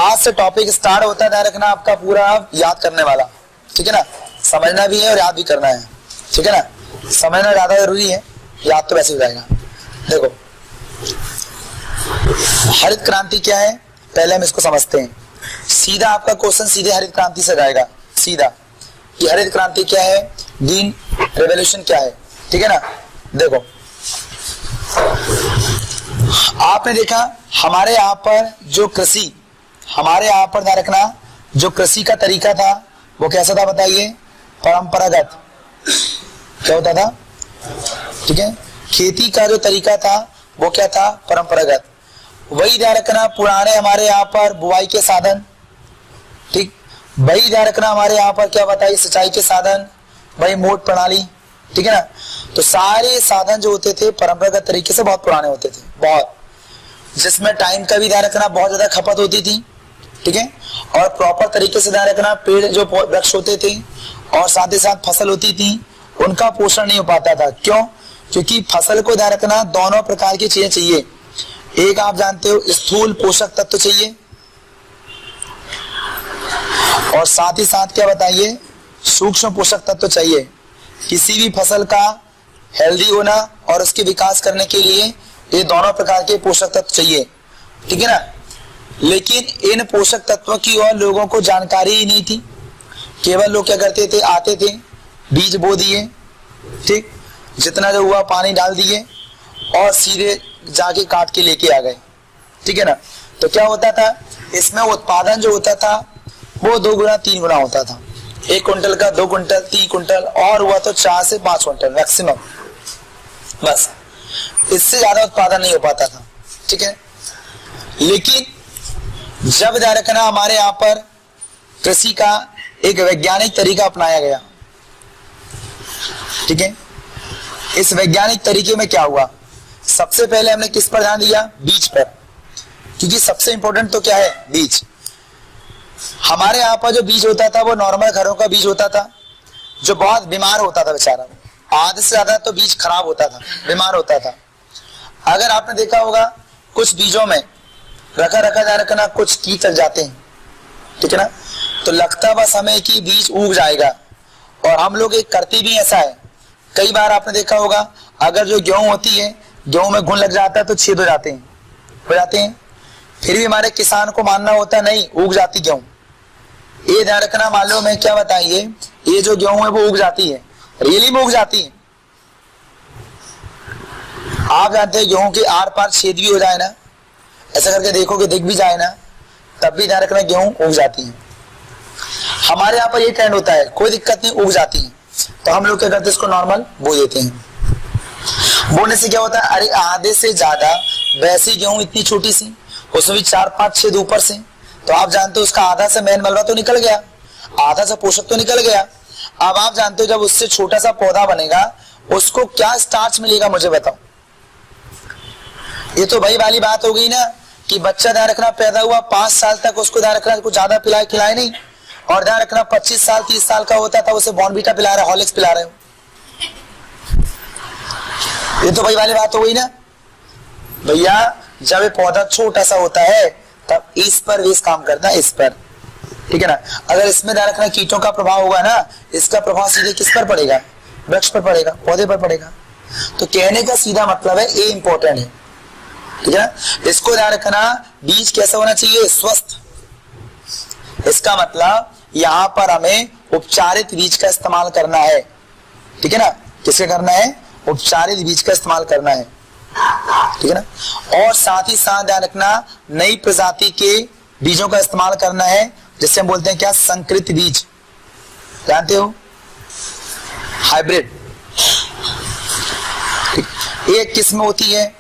आज से topic start होता है, ध्यान रखना आपका पूरा याद करने वाला, ठीक है ना। समझना भी है और याद भी करना है, ठीक है ना। समझना ज्यादा जरूरी है, याद तो वैसे हो जाएगा। देखो हरित क्रांति क्या है, पहले हम इसको समझते हैं। सीधा आपका क्वेश्चन सीधे हरित क्रांति से जाएगा, सीधा कि हरित क्रांति क्या है, ग्रीन रेवोल्यूशन क्या है, ठीक है ना। देखो आपने देखा हमारे यहाँ पर जो कृषि, हमारे यहाँ पर ध्यान रखना जो कृषि का तरीका था वो कैसा था बताइए, परंपरागत। क्या होता था, ठीक है, खेती का जो तरीका था वो क्या था, परंपरागत। वही ध्यान रखना पुराने हमारे यहाँ पर बुआई के साधन, ठीक, वही ध्यान रखना हमारे यहाँ पर क्या बताइए, सिंचाई के साधन, वही मोट प्रणाली, ठीक है ना। तो सारे साधन जो होते थे परंपरागत तरीके से बहुत पुराने होते थे, बहुत, जिसमें टाइम का भी ध्यान रखना बहुत ज्यादा खपत होती थी, ठीक है। और प्रॉपर तरीके से ध्यान रखना पेड़ जो वृक्ष होते थे और साथ ही साथ फसल होती थी उनका पोषण नहीं हो पाता था। क्यों, क्योंकि फसल को ध्यान रखना दोनों प्रकार की चीजें चाहिए। एक आप जानते हो स्थूल पोषक तत्व चाहिए और साथ ही साथ क्या बताइए, सूक्ष्म पोषक तत्व चाहिए। किसी भी फसल का हेल्दी होना और उसके विकास करने के लिए ये दोनों प्रकार के पोषक तत्व चाहिए, ठीक है ना। लेकिन इन पोषक तत्वों की और लोगों को जानकारी ही नहीं थी। केवल लोग क्या करते थे, आते थे, बीज बो दिए, ठीक, जितना जो हुआ पानी डाल दिए और सीधे जाके काट के लेके आ गए, ठीक है ना। तो क्या होता था, इसमें उत्पादन जो होता था वो 2 गुना 3 गुना होता था। 1 कुंटल का 2 कुंटल 3 कुंटल और हुआ तो 4 से 5 कुंटल मैक्सिमम, बस, इससे ज्यादा उत्पादन नहीं हो पाता था, ठीक है। लेकिन जब ध्यान रखना हमारे यहाँ पर कृषि का एक वैज्ञानिक तरीका अपनाया गया, ठीक है। इस वैज्ञानिक तरीके में क्या हुआ, सबसे पहले हमने किस पर ध्यान दिया, बीज पर, क्योंकि सबसे इंपॉर्टेंट तो क्या है, बीज। हमारे यहाँ पर जो बीज होता था वो नॉर्मल घरों का बीज होता था, जो बहुत बीमार होता था बेचारा, आधे से ज्यादा तो बीज खराब होता था, बीमार होता था। अगर आपने देखा होगा कुछ बीजों में रखा जा रखना कुछ कीट लग जाते हैं, ठीक है ना। तो लगता बस हमें कि बीज उग जाएगा, और हम लोग एक करते भी ऐसा है। कई बार आपने देखा होगा अगर जो गेहूं होती है, गेहूं में घुन लग जाता है तो छेद हो जाते हैं, फिर भी हमारे किसान को मानना होता है नहीं उग जाती गेहूं। ये ध्यान रखना, मालूम है क्या बताइए, ये जो गेहूं है वो उग जाती है, रियली में उग जाती है। आप जानते हैं गेहूं के आर पार छेद भी हो जाए ना, ऐसा करके देखो कि दिख भी जाए ना, तब भी ध्यान रखना गेहूं उग जाती है। हमारे यहाँ पर ये ट्रेंड होता है, कोई दिक्कत नहीं उग जाती है, तो हम लोग क्या करते हैं, इसको नॉर्मल बो देते हैं। बोने से क्या होता है, अरे आधे से ज्यादा वैसी गेहूं इतनी छोटी सी, उसमें भी 4-5 छेद ऊपर से, तो आप जानते हो उसका आधा से मेन मलबा तो निकल गया, आधा सा पोषक तो निकल गया। अब आप जानते हो जब उससे छोटा सा पौधा बनेगा उसको क्या स्टार्च मिलेगा, मुझे बताओ। ये तो भाई वाली बात हो गई ना कि बच्चा ध्यान रखना पैदा हुआ 5 साल तक उसको ध्यान रखना कुछ ज्यादा खिलाए नहीं, और ध्यान रखना 25 साल 30 साल का होता था उसे बॉर्नवीटा पिला रहे, हॉर्लिक्स पिला रहे हो। ये तो भाई वाली बात हो गई ना भैया। जब ये पौधा छोटा सा होता है तब इस पर वेस काम करता है, इस पर, ठीक है ना। अगर इसमें ध्यान रखना कीटों का प्रभाव होगा ना, इसका प्रभाव सीधे किस पर पड़ेगा, वृक्ष पर पड़ेगा, पौधे पर पड़ेगा। तो कहने का सीधा मतलब है ये इंपॉर्टेंट है, ठीक है ना। इसको ध्यान रखना, बीज कैसा होना चाहिए, स्वस्थ। इसका मतलब यहाँ पर हमें उपचारित बीज का इस्तेमाल करना है, ठीक है ना। किसका करना है, उपचारित बीज का इस्तेमाल करना है, ठीक है ना। और साथ ही साथ ध्यान रखना नई प्रजाति के बीजों का इस्तेमाल करना है, जिससे हम बोलते हैं क्या, संकरित बीज, जानते हो, हाइब्रिड। एक किस्म होती है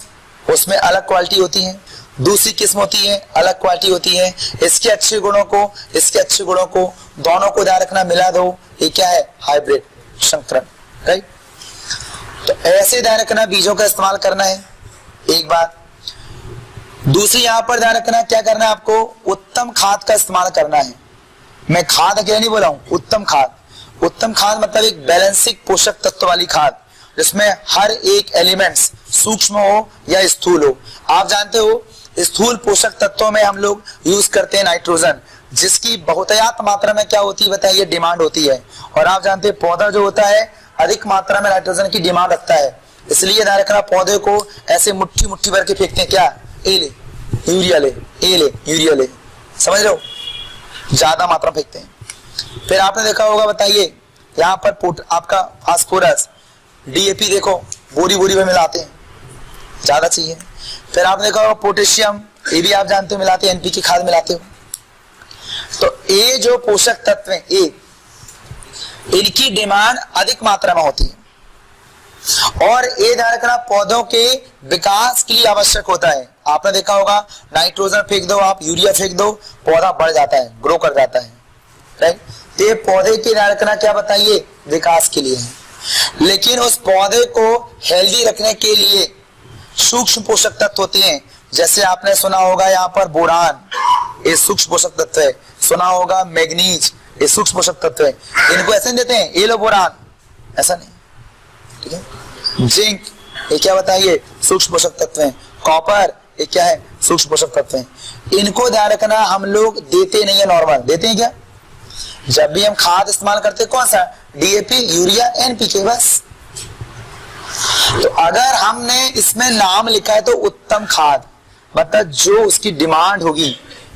उसमें अलग क्वालिटी होती है, दूसरी किस्म होती है अलग क्वालिटी होती है। इसके अच्छे गुणों को इसके अच्छे गुणों को दोनों को ध्यान रखना मिला दो, ये क्या है, हाइब्रिड, संकरण, राइट। तो ऐसे ध्यान रखना बीजों का इस्तेमाल करना है, एक बात। दूसरी यहां पर ध्यान रखना क्या करना है आपको, उत्तम खाद का इस्तेमाल करना है। मैं खाद अकेले नहीं बोला हूं, उत्तम खाद। उत्तम खाद मतलब एक बैलेंसिंग पोषक तत्व वाली खाद, जिसमें हर एक एलिमेंट्स सूक्ष्म हो या स्थूल हो। आप जानते हो स्थूल पोषक तत्वों में हम लोग यूज करते हैं नाइट्रोजन, जिसकी बहुतायत मात्रा में क्या होती है बताइए, डिमांड होती है। और आप जानते हैं पौधा जो होता है अधिक मात्रा में नाइट्रोजन की डिमांड रखता है, इसलिए ध्यान रखना पौधे को ऐसे मुट्ठी मुट्ठी भर के फेंकते हैं, क्या ए ले यूरिया ले, ए ले यूरिया ले, समझ रहे हो, ज्यादा मात्रा में फेंकते हैं। फिर आपने देखा होगा बताइए यहाँ पर आपका फास्फोरस डीएपी देखो बोरी बोरी में मिलाते हैं, ज्यादा चाहिए। फिर आपने देखा होगा पोटेशियम, ये भी आप जानते हो मिलाते हैं, एनपीके खाद मिलाते हो। तो ये जो पोषक तत्व है ये, इनकी डिमांड अधिक मात्रा में होती है और ये ध्यान रखना पौधों के विकास के लिए आवश्यक होता है। आपने देखा होगा नाइट्रोजन फेंक दो आप, यूरिया फेंक दो, पौधा बढ़ जाता है, ग्रो कर जाता है, राइट। तो ये पौधे की ध्यान रखना क्या बताइए, विकास के लिए है। लेकिन उस पौधे को हेल्दी रखने के लिए सूक्ष्म पोषक तत्व होते हैं, जैसे आपने सुना होगा यहाँ पर बोरान, ये सूक्ष्म पोषक तत्व है, सुना होगा मैग्नीज, ये सूक्ष्म पोषक तत्व है। इनको ऐसे नहीं देते हैं ये लो बोरान, ऐसा नहीं, ठीक है। जिंक ये क्या बताइए, सूक्ष्म पोषक तत्व है। कॉपर ये क्या है, सूक्ष्म पोषक तत्व है। इनको ध्यान रखना हम लोग देते नहीं है नॉर्मल, देते हैं क्या, जब भी हम खाद इस्तेमाल करते हैं कौन सा, डीएपी, यूरिया, एनपीके, बस। तो अगर हमने इसमें नाम लिखा है तो उत्तम खाद, मतलब जो उसकी डिमांड होगी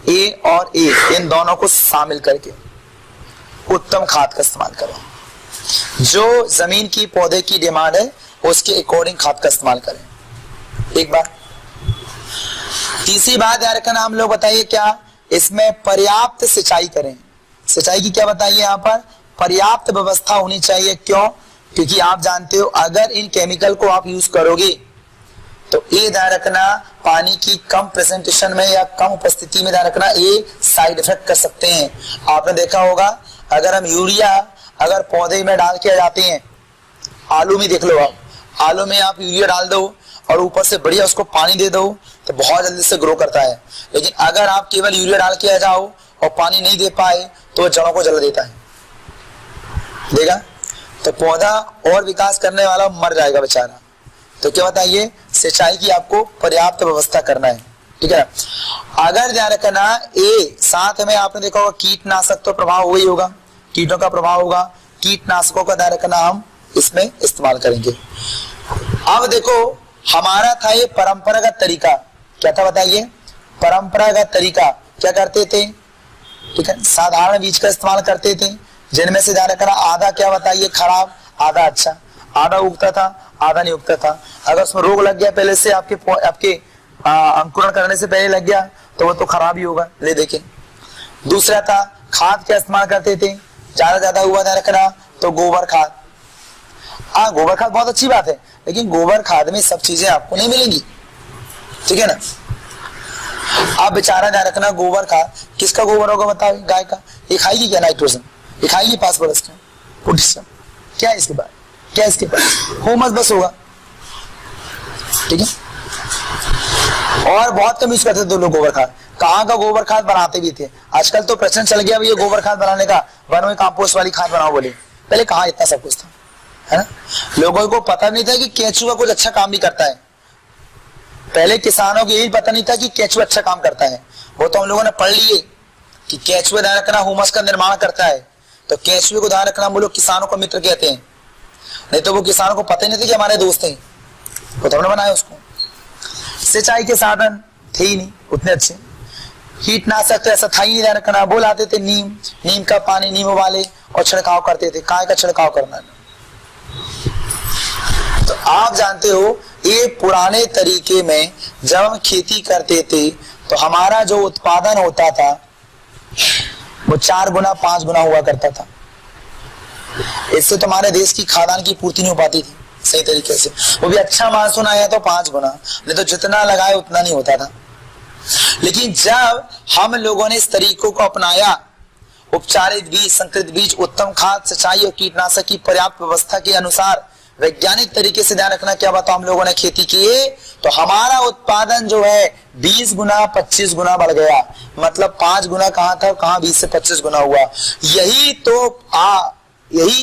ए और ए, इन दोनों को शामिल करके उत्तम खाद का इस्तेमाल करें। जो जमीन की पौधे की डिमांड है उसके अकॉर्डिंग खाद का इस्तेमाल करें। एक बार तीसरी बात याद रखना हम लोग बताइए क्या, इसमें पर्याप्त सिंचाई करें। सिंचाई की क्या बताइए, यहाँ पर पर्याप्त व्यवस्था होनी चाहिए। क्यों, क्योंकि आप जानते हो अगर इन केमिकल को आप यूज करोगे तो ये ध्यान रखना पानी की कम प्रेजेंटेशन में या कम उपस्थिति में ध्यान रखना ये साइड इफेक्ट कर सकते हैं। आपने देखा होगा अगर हम यूरिया अगर पौधे में डाल के जाते हैं, आलू में देख लो आप, आलू में आप यूरिया डाल दो और ऊपर से बढ़िया उसको पानी दे दो तो बहुत जल्दी से ग्रो करता है। लेकिन अगर आप केवल यूरिया डाल के आ जाओ और पानी नहीं दे पाए तो जड़ों को जला देता है, देगा तो पौधा और विकास करने वाला मर जाएगा बेचारा। तो क्या बताइए, सिंचाई की आपको पर्याप्त व्यवस्था करना है, ठीक है। अगर ध्यान रखना ए साथ में आपने देखा होगा कीटनाशक तो प्रभाव वही होगा, कीटों का प्रभाव होगा, कीटनाशकों का ध्यान रखना हम इसमें इस्तेमाल करेंगे। अब देखो हमारा था ये परंपरागत तरीका, क्या था बताइए, परंपरागत तरीका क्या करते थे, ठीक है, साधारण बीज का इस्तेमाल करते थे, जिनमें से ध्यान रखना आधा क्या बताइए खराब, आधा अच्छा, आधा उगता था आधा नहीं उगता था। अगर उसमें रोग लग गया पहले से आपके अंकुरण करने से पहले लग गया तो वो तो खराब ही होगा, ले देखें। दूसरा था खाद क्या इस्तेमाल करते थे, ज्यादा हुआ ध्यान रखना तो गोबर खाद। हाँ गोबर खाद बहुत अच्छी बात है, लेकिन गोबर खाद में सब चीजें आपको नहीं मिलेंगी, ठीक है ना। आप बेचारा ध्यान रखना गोबर खाद किसका गोबर होगा बताओ, गाय का। ये खाएगी क्या नाइट्रोजन, ये खाएगी फास्फोरस, पोटेशियम, क्या है इसके बाद, क्या है इसके पास, ह्यूमस बस होगा, ठीक है। और बहुत कम यूज करते थे लोग गोबर खाद, कहाँ का गोबर खाद बनाते भी थे। आजकल तो प्रचलन चल गया भैया गोबर खाद बनाने का, वन में कंपोस्ट वाली खाद बनाओ बोले, पहले कहाँ इतना सब कुछ था, है ना। लोगों को पता नहीं था कि केंचुआ कुछ अच्छा काम भी करता है, पहले किसानों को यही पता नहीं था कि केंचुआ अच्छा काम करता है। वो तो हम लोगों ने पढ़ लिए कि केंचुआ ध्यान रखना ह्यूमस का निर्माण करता है, तो केंचुए को ध्यान रखना हम लोग किसानों को मित्र कहते हैं, नहीं तो वो किसानों को पता ही नहीं था कि हमारे दोस्त हैं, वो तो हमने बनाया उसको। सिंचाई के साधन थे ही नहीं उतने अच्छे, कीटनाशक तो ऐसा था ही नहीं ध्यान रखना, वो लाते थे नीम का पानी, नीम वाले, और छिड़काव करते थे। काय का छिड़काव करना, तो आप जानते हो ये पुराने तरीके में जब हम खेती करते थे तो हमारा जो उत्पादन होता था वो 4 गुना 5 गुना हुआ करता था। इससे तो हमारे देश की खाद्यान्न की पूर्ति नहीं हो पाती थी सही तरीके से, वो भी अच्छा मानसून आया तो 5 गुना, नहीं तो जितना लगाए उतना नहीं होता था। लेकिन जब हम लोगों ने इस तरीकों को अपनाया, उपचारित बीज, संकरित बीज, उत्तम खाद, सिंचाई और कीटनाशक की पर्याप्त व्यवस्था के अनुसार वैज्ञानिक तरीके से ध्यान रखना क्या बताओ हम लोगों ने खेती की, तो हमारा उत्पादन जो है 20 गुना 25 गुना बढ़ गया। मतलब 5 गुना कहाँ था, कहाँ 20 से 25 गुना हुआ। यही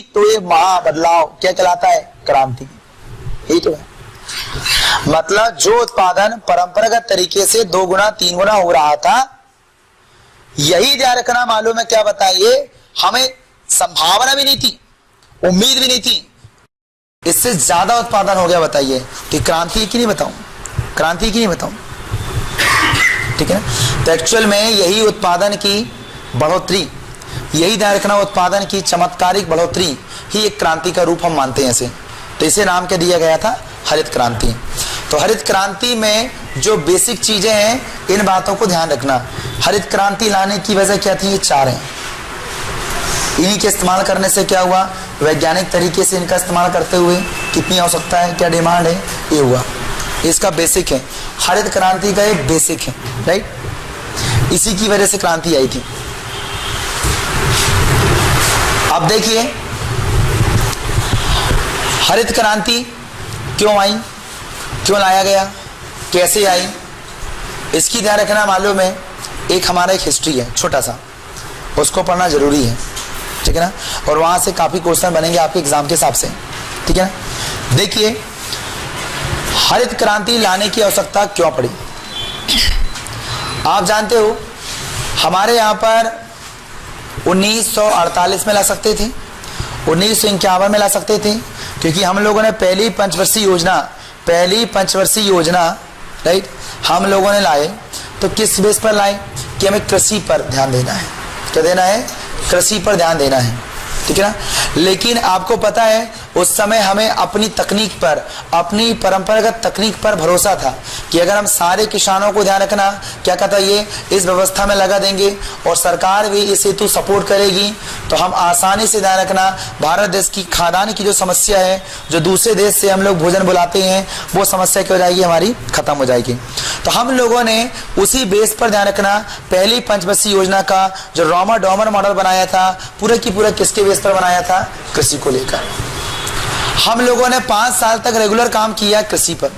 तो ये महा बदलाव क्या कहलाता है, क्रांति, यही तो है। मतलब जो उत्पादन परंपरागत तरीके से 2 गुना 3 गुना हो रहा था, यही ध्यान रखना। मालूम है क्या बताइए, हमें संभावना भी नहीं थी, उम्मीद भी नहीं थी, इससे ज्यादा उत्पादन हो गया। बताइए तो क्रांति की नहीं बताऊं, क्रांति की नहीं बताऊं, ठीक है ना। तो एक्चुअल में यही उत्पादन की बढ़ोतरी, यही ध्यान रखना, उत्पादन की चमत्कारिक बढ़ोतरी ही एक क्रांति का रूप हम मानते हैं इसे। तो इसे नाम क्या दिया गया था, हरित क्रांति। तो हरित क्रांति में जो बेसिक चीजें हैं, इन बातों को ध्यान रखना। हरित क्रांति लाने की वजह क्या थी, ये 4 हैं। इन्हीं के इस्तेमाल करने से क्या हुआ, वैज्ञानिक तरीके से इनका इस्तेमाल करते हुए कितनी आवश्यकता है, क्या डिमांड है, ये हुआ। इसका बेसिक है, हरित क्रांति का एक बेसिक है, राइट। इसी की वजह से क्रांति आई थी। अब देखिए हरित क्रांति क्यों आई, क्यों लाया गया, कैसे आई, इसकी ध्यान रखना। मालूम है एक हमारा एक हिस्ट्री है छोटा सा, उसको पढ़ना जरूरी है, ठीक है ना। और वहां से काफी क्वेश्चन बनेंगे आपके एग्जाम के हिसाब से, ठीक है ना। देखिए हरित क्रांति लाने की आवश्यकता क्यों पड़ी। आप जानते हो हमारे यहाँ पर 1948 में ला सकते थे, 1951 में ला सकते थे, क्योंकि हम लोगों ने पहली पंचवर्षीय योजना राइट हम लोगों ने लाए। तो किस बेस पर लाए कि हमें कृषि पर ध्यान देना है, क्या देना है, कृषि पर ध्यान देना है, ठीक है ना। लेकिन आपको पता है उस समय हमें अपनी तकनीक पर, अपनी परंपरागत तकनीक पर भरोसा था कि अगर हम सारे किसानों को ध्यान रखना, क्या कहता ये इस व्यवस्था में लगा देंगे और सरकार भी इस हेतु सपोर्ट करेगी, तो हम आसानी से ध्यान रखना भारत देश की खाद्यान्न की जो समस्या है, जो दूसरे देश से हम लोग भोजन बुलाते हैं, वो समस्या क्या हो जाएगी, हमारी खत्म हो जाएगी। तो हम लोगों ने उसी बेस पर ध्यान रखना पहली पंचवर्षीय योजना का जो रॉमर डॉमर मॉडल बनाया था, पूरे की पूरा किसके बेस पर बनाया था, कृषि को लेकर। हम लोगों ने 5 साल तक रेगुलर काम किया कृषि पर।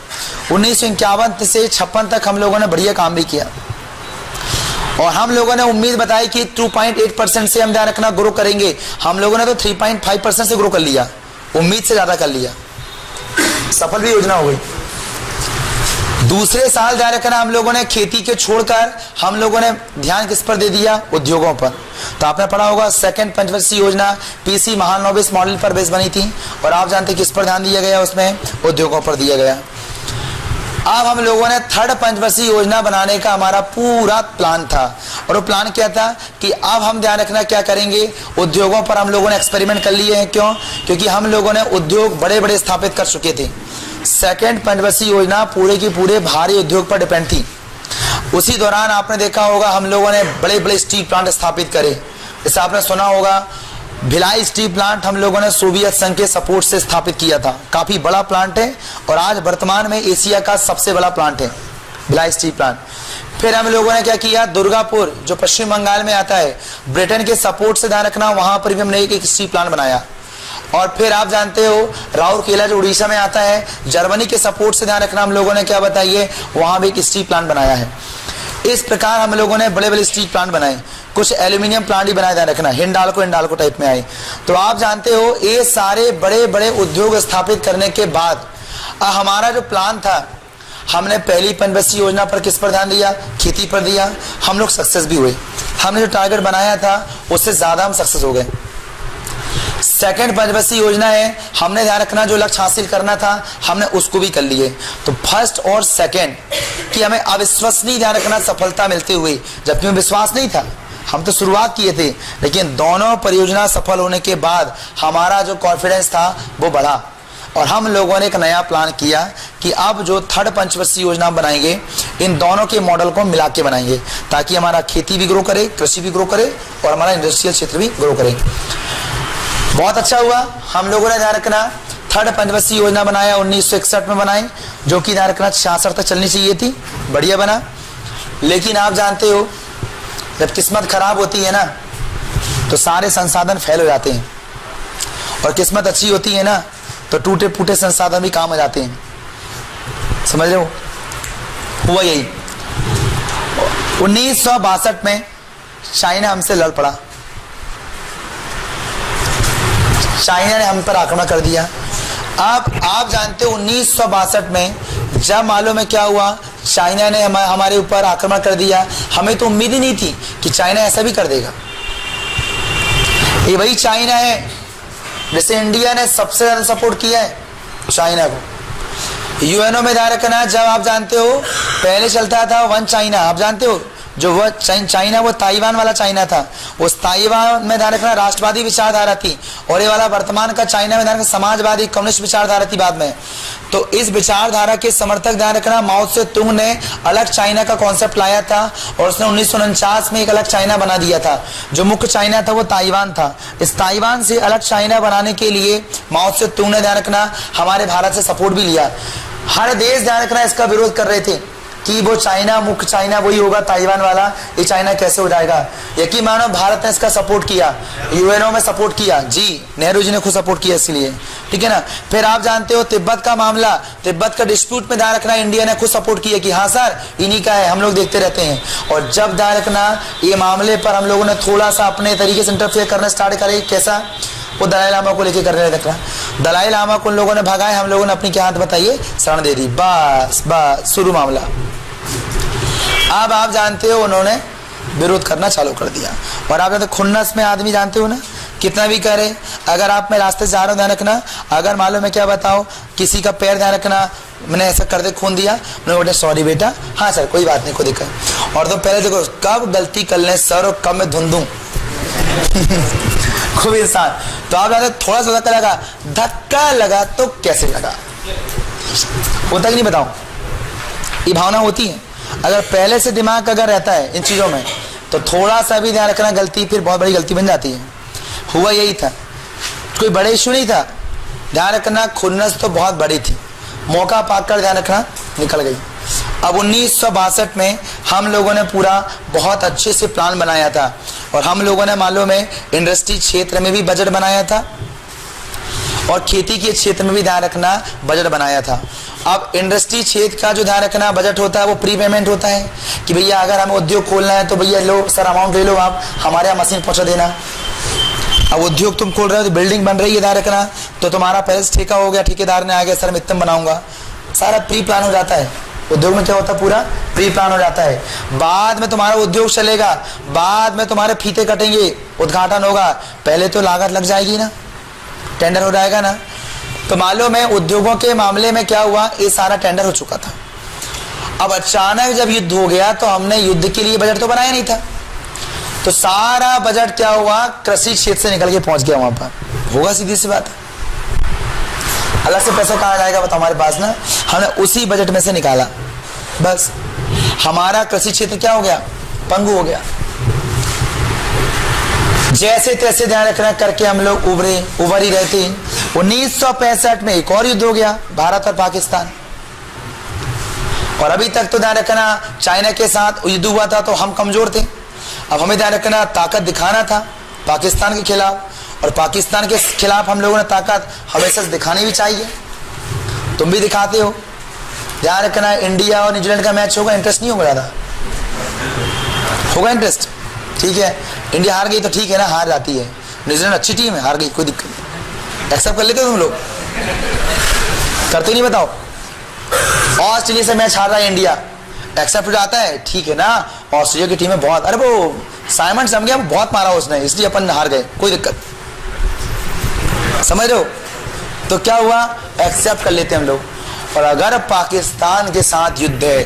1951 से 56 तक हम लोगों ने बढ़िया काम भी किया और हम लोगों ने उम्मीद बताई कि 2.8% से हम ध्यान रखना ग्रो करेंगे। हम लोगों ने तो 3.5% से ग्रो कर लिया, उम्मीद से ज्यादा कर लिया, सफल भी योजना हो गई। दूसरे साल ध्यान रखना हम लोगों ने खेती के छोड़कर हम लोगों ने ध्यान किस पर दे दिया, उद्योगों पर। तो आपने पढ़ा होगा सेकंड पंचवर्षीय योजना पीसी महालनोबिस मॉडल पर बेस बनी थी और आप जानते किस पर ध्यान दिया गया, उसमें उद्योगों पर दिया गया। अब हम लोगों ने थर्ड पंचवर्षीय योजना बनाने का हमारा पूरा प्लान था और वो प्लान क्या था कि अब हम ध्यान रखना क्या करेंगे, उद्योगों पर हम लोगों ने एक्सपेरिमेंट कर लिए हैं। क्यों, क्योंकि हम लोगों ने उद्योग बड़े बड़े स्थापित कर चुके थे। सेकंड पंचवर्षीय योजना पूरे की पूरे भारी उद्योग पर डिपेंड थी। उसी दौरान आपने देखा होगा हम लोगों ने बड़े बड़े स्टील प्लांट स्थापित करे। जैसे आपने सुना होगा भिलाई स्टील प्लांट हम लोगों ने सोवियत संघ के सपोर्ट से स्थापित किया था, काफी बड़ा प्लांट है और आज वर्तमान में एशिया का सबसे बड़ा प्लांट है भिलाई स्टील प्लांट। फिर हम लोगों ने क्या किया, दुर्गापुर जो पश्चिम बंगाल में आता है, ब्रिटेन के सपोर्ट से ध्यान रखना वहां पर भी हमने एक स्टील प्लांट बनाया। और फिर आप जानते हो राउरकेला जो उड़ीसा में आता है, जर्मनी के सपोर्ट से ध्यान रखना हम लोगों ने क्या बताइए, वहां भी एक स्टील प्लांट बनाया है। इस प्रकार हम लोगों ने बड़े बड़े स्टील प्लांट बनाए, कुछ एल्यूमिनियम प्लांट भी बनाए, ध्यान रखना हिंडाल्को टाइप में आए। तो आप जानते हो ये सारे बड़े बड़े उद्योग स्थापित करने के बाद हमारा जो प्लान था, हमने पहली पंचवर्षीय योजना पर किस पर ध्यान दिया, खेती पर दिया। हम लोग सक्सेस भी हुए, हमने जो टारगेट बनाया था उससे ज्यादा हम सक्सेस हो गए। सेकंड पंचवर्षीय योजना है, हमने ध्यान रखना जो लक्ष्य हासिल करना था हमने उसको भी कर लिए। तो फर्स्ट और सेकंड कि हमें अविश्वसनीय ध्यान रखना सफलता मिलते हुए, जबकि हमें विश्वास नहीं था, हम तो शुरुआत किए थे, लेकिन दोनों परियोजना सफल होने के बाद हमारा जो कॉन्फिडेंस था वो बढ़ा और हम लोगों ने एक नया प्लान किया कि अब जो थर्ड पंचवर्षीय योजना बनाएंगे इन दोनों के मॉडल को मिला के बनाएंगे ताकि हमारा खेती भी ग्रो करे, कृषि भी ग्रो करे और हमारा इंडस्ट्रियल क्षेत्र भी ग्रो करे। बहुत अच्छा हुआ, हम लोगों ने ध्यान रखना थर्ड पंचवर्षीय योजना बनाया, 1961 में बनाई, जो कि ध्यान रखना 66 तक चलनी चाहिए थी, बढ़िया बना। लेकिन आप जानते हो जब किस्मत खराब होती है ना तो सारे संसाधन फेल हो जाते हैं और किस्मत अच्छी होती है ना तो टूटे फूटे संसाधन भी काम आ जाते हैं, समझ रहे हो। हुआ यही 1962 में चाइना हमसे लड़ पड़ा, चाइना ने हम पर आक्रमण कर दिया। अब आप जानते हो 1962 में जब मालूम है क्या हुआ, चाइना ने हमारे ऊपर आक्रमण कर दिया, हमें तो उम्मीद ही नहीं थी कि चाइना ऐसा भी कर देगा। ये वही चाइना है जैसे इंडिया ने सबसे ज्यादा सपोर्ट किया है चाइना को। यूएनओ में ध्यान रखना, जब आप जानते हो पहले चलता था वन चाइना, आप जानते हो जो वह चाइना वो ताइवान वाला चाइना था, उस ताइवान में ध्यान रखना राष्ट्रवादी विचारधारा थी, और ये वाला वर्तमान का चाइना में ध्यान रखना समाजवादी कम्युनिस्ट विचारधारा थी बाद में। तो इस विचारधारा के समर्थक ध्यान रखना माओ से तुंग ने अलग चाइना का कॉन्सेप्ट लाया था, और उसने 1949 में एक अलग चाइना बना दिया था। जो मुख्य चाइना था वो ताइवान था। इस ताइवान से अलग चाइना बनाने के लिए माओ से तुंग ने ध्यान रखना हमारे भारत से सपोर्ट भी लिया। हर देश ध्यान रखना इसका विरोध कर रहे थे कि वो चाइना मुख्य चाइना वही होगा ताइवान वाला, ये चाइना कैसे हो जाएगा। यकीन मानो भारत ने इसका सपोर्ट किया, यूएनओ में सपोर्ट किया जी, नेहरू जी ने खुद सपोर्ट किया इसलिए, ठीक है ना। फिर आप जानते हो तिब्बत का मामला, तिब्बत का डिस्प्यूट में ध्यान रखना इंडिया ने खुद सपोर्ट किया कि हाँ सर इन्हीं का है, हम लोग देखते रहते हैं। और जब ध्यान रखना ये मामले पर हम लोगों ने थोड़ा सा अपने तरीके से इंटरफेयर करना स्टार्ट करे, कैसा, वो दलाई लामा को लेके करने लगा। दलाई लामा को उन लोगों ने भगाए, हम लोगों ने अपनी क्या हाथ बताइए शरण दे दी, बस बस शुरू मामला। अब आप जानते हो उन्होंने विरोध करना चालू कर दिया। और आप जानते खुन्नस में आदमी जानते हो ना, कितना भी करे, अगर आप में रास्ते से जा रहे हो ध्यान रखना, अगर मालूम है क्या बताओ किसी का पैर ध्यान रखना मैंने ऐसा कर दे खून दिया, मैंने बोला सॉरी बेटा, हाँ सर कोई बात नहीं, कोई दिक्कत। और तो पहले देखो कब गलती कर ले सर और कब मैं धुन दूं खूब इंसान। तो आप जानते थोड़ा सा धक्का लगा तो कैसे लगा, होता कि नहीं बताओ, ये भावना होती है। अगर पहले से दिमाग अगर रहता है इन चीजों में तो थोड़ा सा भी ध्यान रखना गलती फिर बहुत बड़ी गलती बन जाती है। हुआ यही था, कोई बड़े इशू नहीं था, ध्यान रखना खुन्नस तो बहुत बड़ी थी, मौका पाकर ध्यान रखना निकल गई। अब 1962 में हम लोगों ने पूरा बहुत अच्छे से प्लान बनाया था, और हम लोगों ने मालूम है इंडस्ट्री क्षेत्र में भी बजट बनाया था, और खेती के क्षेत्र में भी ध्यान रखना बजट बनाया था। अब इंडस्ट्री क्षेत्र का जो ध्यान रखना बजट होता है वो प्री पेमेंट होता है कि भैया अगर हमें उद्योग खोलना है तो भैया लो सर अमाउंट ले लो, आप हमारे यहाँ मशीन पहुंचा देना। अब उद्योग तुम खोल रहे हो तो बिल्डिंग बन रही है ध्यान रखना, तो तुम्हारा पहले से ठेका हो गया, ठेकेदार ने आ गया सर मैं इतना बनाऊंगा, सारा प्री प्लान हो जाता है। उद्योग में क्या होता है पूरा प्री प्लान हो जाता है। बाद में तुम्हारा उद्योग चलेगा, बाद में तुम्हारे फीते कटेंगे, उद्घाटन होगा, पहले तो लागत लग जाएगी ना, टेंडर हो जाएगा ना। तो मालूम है उद्योगों के मामले में क्या हुआ, ये सारा टेंडर हो चुका था। अब अचानक जब युद्ध हो गया तो हमने युद्ध के लिए बजट तो बनाया नहीं था, तो सारा बजट क्या हुआ कृषि क्षेत्र से निकल के पहुंच गया वहां पर, होगा सीधी सी बात। अलग से पैसा कहाँ जाएगा बताओ हमारे पास ना, हमने उसी बजट में से निकाला, बस हमारा कृषि क्षेत्र क्या हो गया पंगु हो गया। जैसे तैसे ध्यान रखना करके हम लोग उभर ही रहते। 1965 में एक और युद्ध हो गया भारत और पाकिस्तान, और अभी तक तो ध्यान रखना चाइना के साथ युद्ध हुआ था तो हम कमजोर थे। अब हमें ध्यान रखना ताकत दिखाना था पाकिस्तान के खिलाफ, और पाकिस्तान के खिलाफ हम लोगों ने ताकत हमेशा दिखानी भी चाहिए, तुम भी दिखाते हो। ध्यान रखना इंडिया और न्यूजीलैंड का मैच होगा, इंटरेस्ट नहीं होगा ज्यादा, होगा इंटरेस्ट, ठीक है। इंडिया हार गई तो ठीक है ना, हार जाती है, न्यूजीलैंड अच्छी टीम है, हार गई कोई दिक्कत नहीं, एक्सेप्ट कर लेते हो तुम लोग, करते नहीं बताओ। ऑस्ट्रेलिया से मैच हार रहा है इंडिया, एक्सेप्ट हो जाता है, ठीक है ना, ऑस्ट्रेलिया की टीम है बहुत, अरे वो साइमन सम गया बहुत मारा उसने इसलिए अपन हार गए, कोई दिक्कत, समझ रहे हो। तो क्या हुआ एक्सेप्ट कर लेते हम लोग। और अगर पाकिस्तान के साथ युद्ध है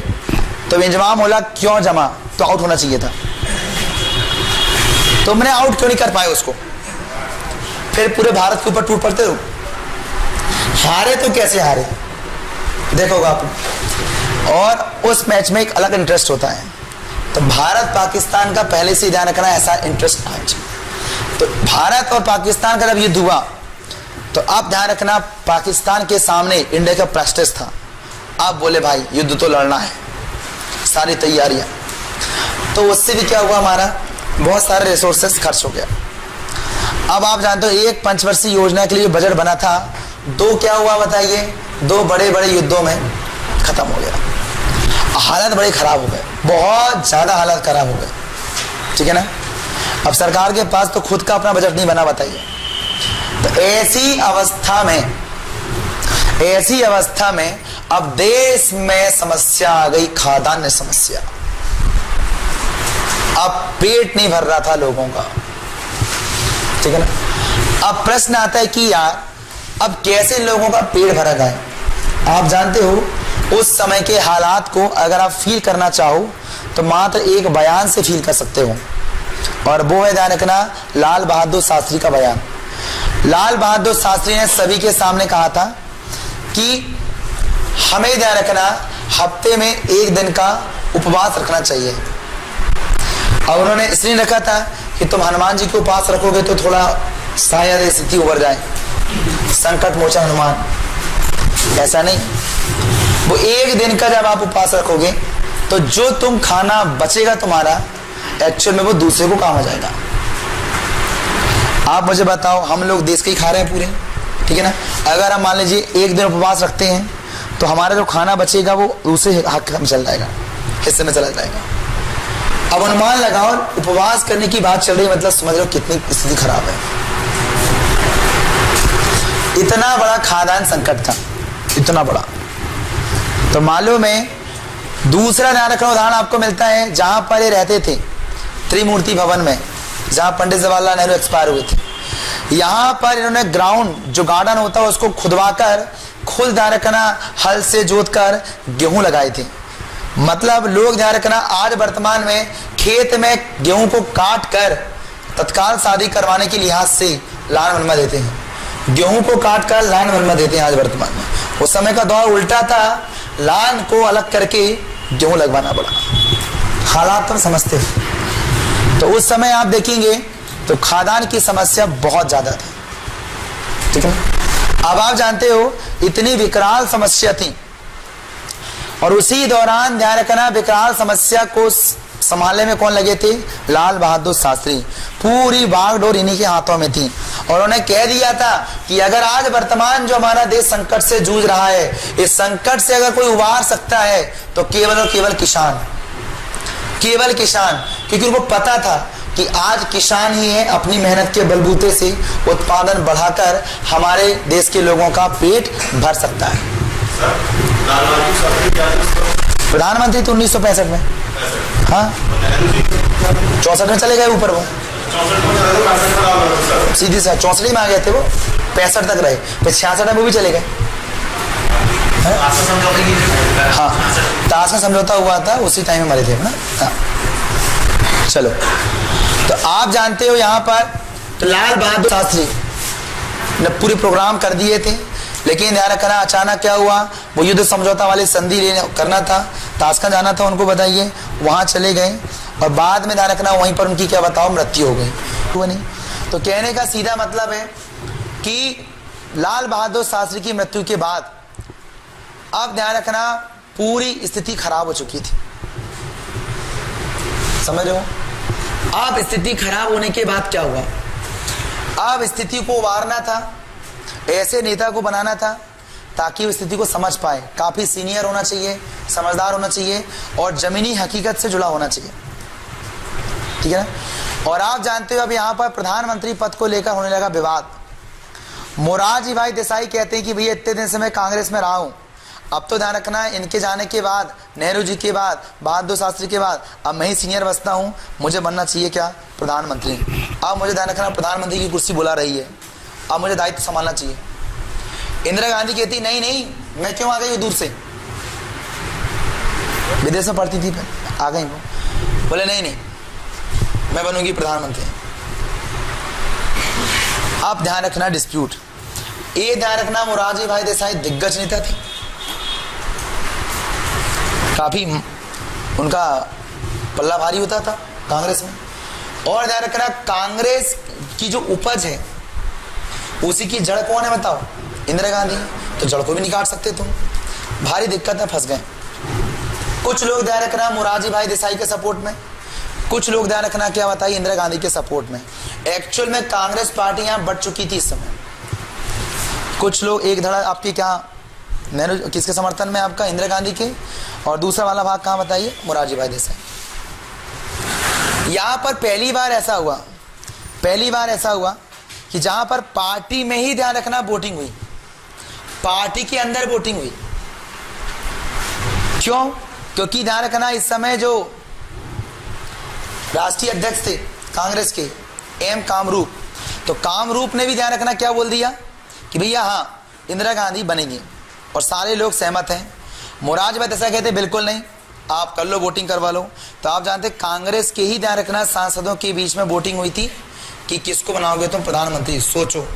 तो इंजमाम होला क्यों जमा, तो आउट होना चाहिए था, तुमने आउट क्यों नहीं कर पाए उसको, फिर पूरे भारत के ऊपर टूट पड़ते हो। हारे तो कैसे हारे देखोगे आप, और उस मैच में एक अलग इंटरेस्ट होता है। तो भारत पाकिस्तान का पहले से ध्यान रखना ऐसा इंटरेस्ट आना चाहिए। तो भारत और पाकिस्तान का जब युद्ध हुआ तो आप ध्यान रखना पाकिस्तान के सामने इंडिया का प्रेस्टेज था, आप बोले भाई युद्ध तो लड़ना है, सारी तैयारियां, तो उससे भी क्या हुआ हमारा बहुत सारे रिसोर्सेस खर्च हो गया। अब आप जानते हो एक पंचवर्षीय योजना के लिए बजट बना था, दो क्या हुआ बताइए, दो बड़े बड़े युद्धों में खत्म हो गया, हालत बड़े खराब हो गए, बहुत ज्यादा हालत खराब हो गए, ठीक है ना। अब सरकार के पास तो खुद का अपना बजट नहीं बना, बताइए। तो ऐसी अवस्था में अब देश में समस्या आ गई, खाद्यान्न समस्या। अब पेट नहीं भर रहा था लोगों का, ठीक है ना। अब प्रश्न आता है कि यार अब कैसे लोगों का पेट भरा जाए। आप जानते हो उस समय के हालात को अगर आप फील करना चाहो तो मात्र एक बयान से फील कर सकते हो, और वो है, ध्यान रखना, लाल बहादुर शास्त्री का बयान। लाल बहादुर शास्त्री ने सभी के सामने कहा था कि हमें ध्यान रखना हफ्ते में एक दिन का उपवास रखना चाहिए। और उन्होंने इसलिए रखा था कि तुम हनुमान जी के उपवास रखोगे तो थोड़ा शायद स्थिति उभर जाए, संकट मोचन हनुमान। ऐसा नहीं, वो एक दिन का जब आप उपवास रखोगे तो जो तुम खाना बचेगा तुम्हारा, एक्चुअल में वो दूसरे को काम आ जाएगा। आप मुझे बताओ, हम लोग देश के ही खा रहे हैं पूरे, ठीक है ना। अगर हम मान लीजिए एक दिन उपवास रखते हैं तो हमारा जो खाना बचेगा वो दूसरे हक में चल जाएगा, हिस्से में चला जाएगा। अब अनुमान लगाओ, उपवास करने की बात चल रही है, मतलब समझ लो कितनी स्थिति खराब है। इतना बड़ा खाद्यान्न संकट था, इतना बड़ा। तो मालूम है, दूसरा ध्यान रखना उदाहरण आपको मिलता है जहां पर ये रहते थे, त्रिमूर्ति भवन में, जहां पंडित जवाहरलाल नेहरू एक्सपायर हुए थे। यहां पर इन्होंने ग्राउंड, जो गार्डन होता है, उसको खुदवाकर खुद ध्यान रखना हल से जोतकर गेहूं लगाए थे। मतलब लोग ध्यान रखना आज वर्तमान में खेत में गेहूं को काट कर तत्काल शादी करवाने के लिहाज से लान वनमा देते हैं। गेहूं को काट कर लान वनमा देते हैं आज वर्तमान में। उस समय का दौर उल्टा था, लान को अलग करके गेहूं लगवाना पड़ा। हालात तो समझते हैं। तो उस समय आप देखेंगे तो खाद्यान्न की समस्या बहुत ज्यादा थी, ठीक है। अब आप जानते हो इतनी विकराल समस्या थी, और उसी दौरान ध्यान रखना विकराल समस्या को संभालने में कौन लगे थे? लाल बहादुर शास्त्री। पूरी बागडोर इन्हीं के हाथों में थी, और उन्होंने कह दिया था कि अगर आज वर्तमान जो हमारा देश संकट से जूझ रहा है, इस संकट से अगर कोई उबार सकता है तो केवल और केवल किसान, केवल किसान। क्योंकि उनको पता था कि आज किसान ही है अपनी मेहनत के बलबूते से उत्पादन बढ़ाकर हमारे देश के लोगों का पेट भर सकता है। प्रधानमंत्री तो 1965 में, हाँ 64 में चले गए ऊपर, वो सीधी सा 64 में आ गए थे, वो 65 तक रहे, फिर 66 में वो भी चले गए। हाँ, ताश का समझौता हुआ था, उसी टाइम में मरे थे ना। हाँ चलो, तो आप जानते हो यहाँ पर तो लाल बहादुर शास्त्री ने पूरे प्रोग्राम कर दिए थे, लेकिन ध्यान रखना अचानक क्या हुआ, वो युद्ध समझौता वाली संधि लेने करना था, ताशकंद जाना था उनको, बताइए वहां चले गए, और बाद में ध्यान रखना वहीं पर उनकी क्या बताओ मृत्यु हो गई। वो नहीं, तो कहने का सीधा मतलब है कि लाल बहादुर शास्त्री की मृत्यु के बाद अब ध्यान रखना पूरी स्थिति खराब हो चुकी थी, समझ रहे हो। अब स्थिति खराब होने के बाद क्या हुआ, अब स्थिति को उबारना था, ऐसे नेता को बनाना था ताकि वो स्थिति को समझ पाए। काफी सीनियर होना चाहिए, समझदार होना चाहिए, और जमीनी हकीकत से जुड़ा होना चाहिए, ठीक है ना। और आप जानते हो अब यहाँ पर प्रधानमंत्री पद को लेकर होने लगा विवाद। मोरारजी भाई देसाई कहते हैं कि भैया इतने दिन से मैं कांग्रेस में रहा हूं, अब तो ध्यान रखना इनके जाने के बाद, नेहरू जी के बाद, बहादुर शास्त्री के बाद, अब मैं ही सीनियर बचता हूं, मुझे बनना चाहिए क्या? प्रधानमंत्री। अब मुझे ध्यान रखना प्रधानमंत्री की कुर्सी बुला रही है, अब मुझे दायित्व संभालना चाहिए। इंदिरा गांधी कहती नहीं नहीं, मैं क्यों आ गई दूर से, विदेश में पढ़ती थी, आ गई वो, बोले नहीं नहीं मैं बनूंगी प्रधानमंत्री। अब ध्यान रखना डिस्प्यूट, ये ध्यान रखना मोरारजी भाई देसाई दिग्गज नेता थे, काफी उनका पल्ला भारी होता था कांग्रेस में। और ध्यान रखना कांग्रेस की जो उपज है उसी की जड़ कौन है बताओ? इंदिरा गांधी। तो जड़ को भी नहीं काट सकते तुम, भारी दिक्कत है, फंस गए। कुछ लोग ध्यान रखना मोरारजी भाई देसाई के सपोर्ट में, कुछ लोग ध्यान रखना क्या बताइए इंदिरा गांधी के सपोर्ट में। एक्चुअल में कांग्रेस पार्टी यहां बढ़ चुकी थी इस समय। कुछ लोग एक धड़ा आपकी क्या नेहरू किसके समर्थन में, आपका इंदिरा गांधी के, और दूसरा वाला भाग कहां बताइए? मोरारजी भाई देसाई। यहां पर पहली बार ऐसा हुआ कि जहां पर पार्टी में ही ध्यान रखना वोटिंग हुई, पार्टी के अंदर वोटिंग हुई, क्यों? क्योंकि ध्यान रखना इस समय जो राष्ट्रीय अध्यक्ष थे कांग्रेस के एम कामरूप, तो कामरूप ने भी ध्यान रखना क्या बोल दिया कि भैया हाँ इंदिरा गांधी बनेंगे, और सारे लोग सहमत हैं। मोरारजी भाई देसाई कहते बिल्कुल नहीं, आप कर लो, वोटिंग करवा लो। तो आप जानते कांग्रेस के ही ध्यान रखना सांसदों के बीच में वोटिंग हुई थी कि किसको बनाओगे तुम प्रधानमंत्री। सोचो,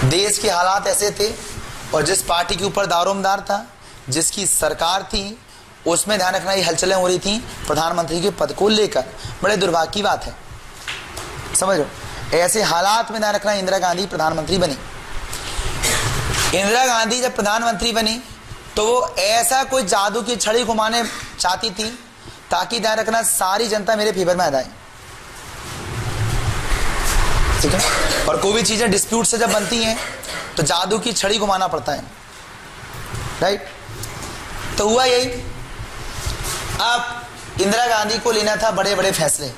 देश के हालात ऐसे थे, और जिस पार्टी के ऊपर दारोमदार था, जिसकी सरकार थी, उसमें ध्यान रखना ये हलचलें हो रही थी प्रधानमंत्री के पद को लेकर। बड़े दुर्भाग्य की बात है, समझो। ऐसे हालात में ध्यान रखना इंदिरा गांधी प्रधानमंत्री बनी। इंदिरा गांधी जब प्रधानमंत्री बनी तो वो ऐसा कोई जादू की छड़ी घुमाने चाहती थी ताकि ध्यान रखना सारी जनता मेरे फेवर में आ जाए, ठीक है। और कोई भी चीजें डिस्प्यूट से जब बनती हैं तो जादू की छड़ी घुमाना पड़ता है, राइट। तो हुआ यही, अब इंदिरा गांधी को लेना था बड़े बड़े फैसले।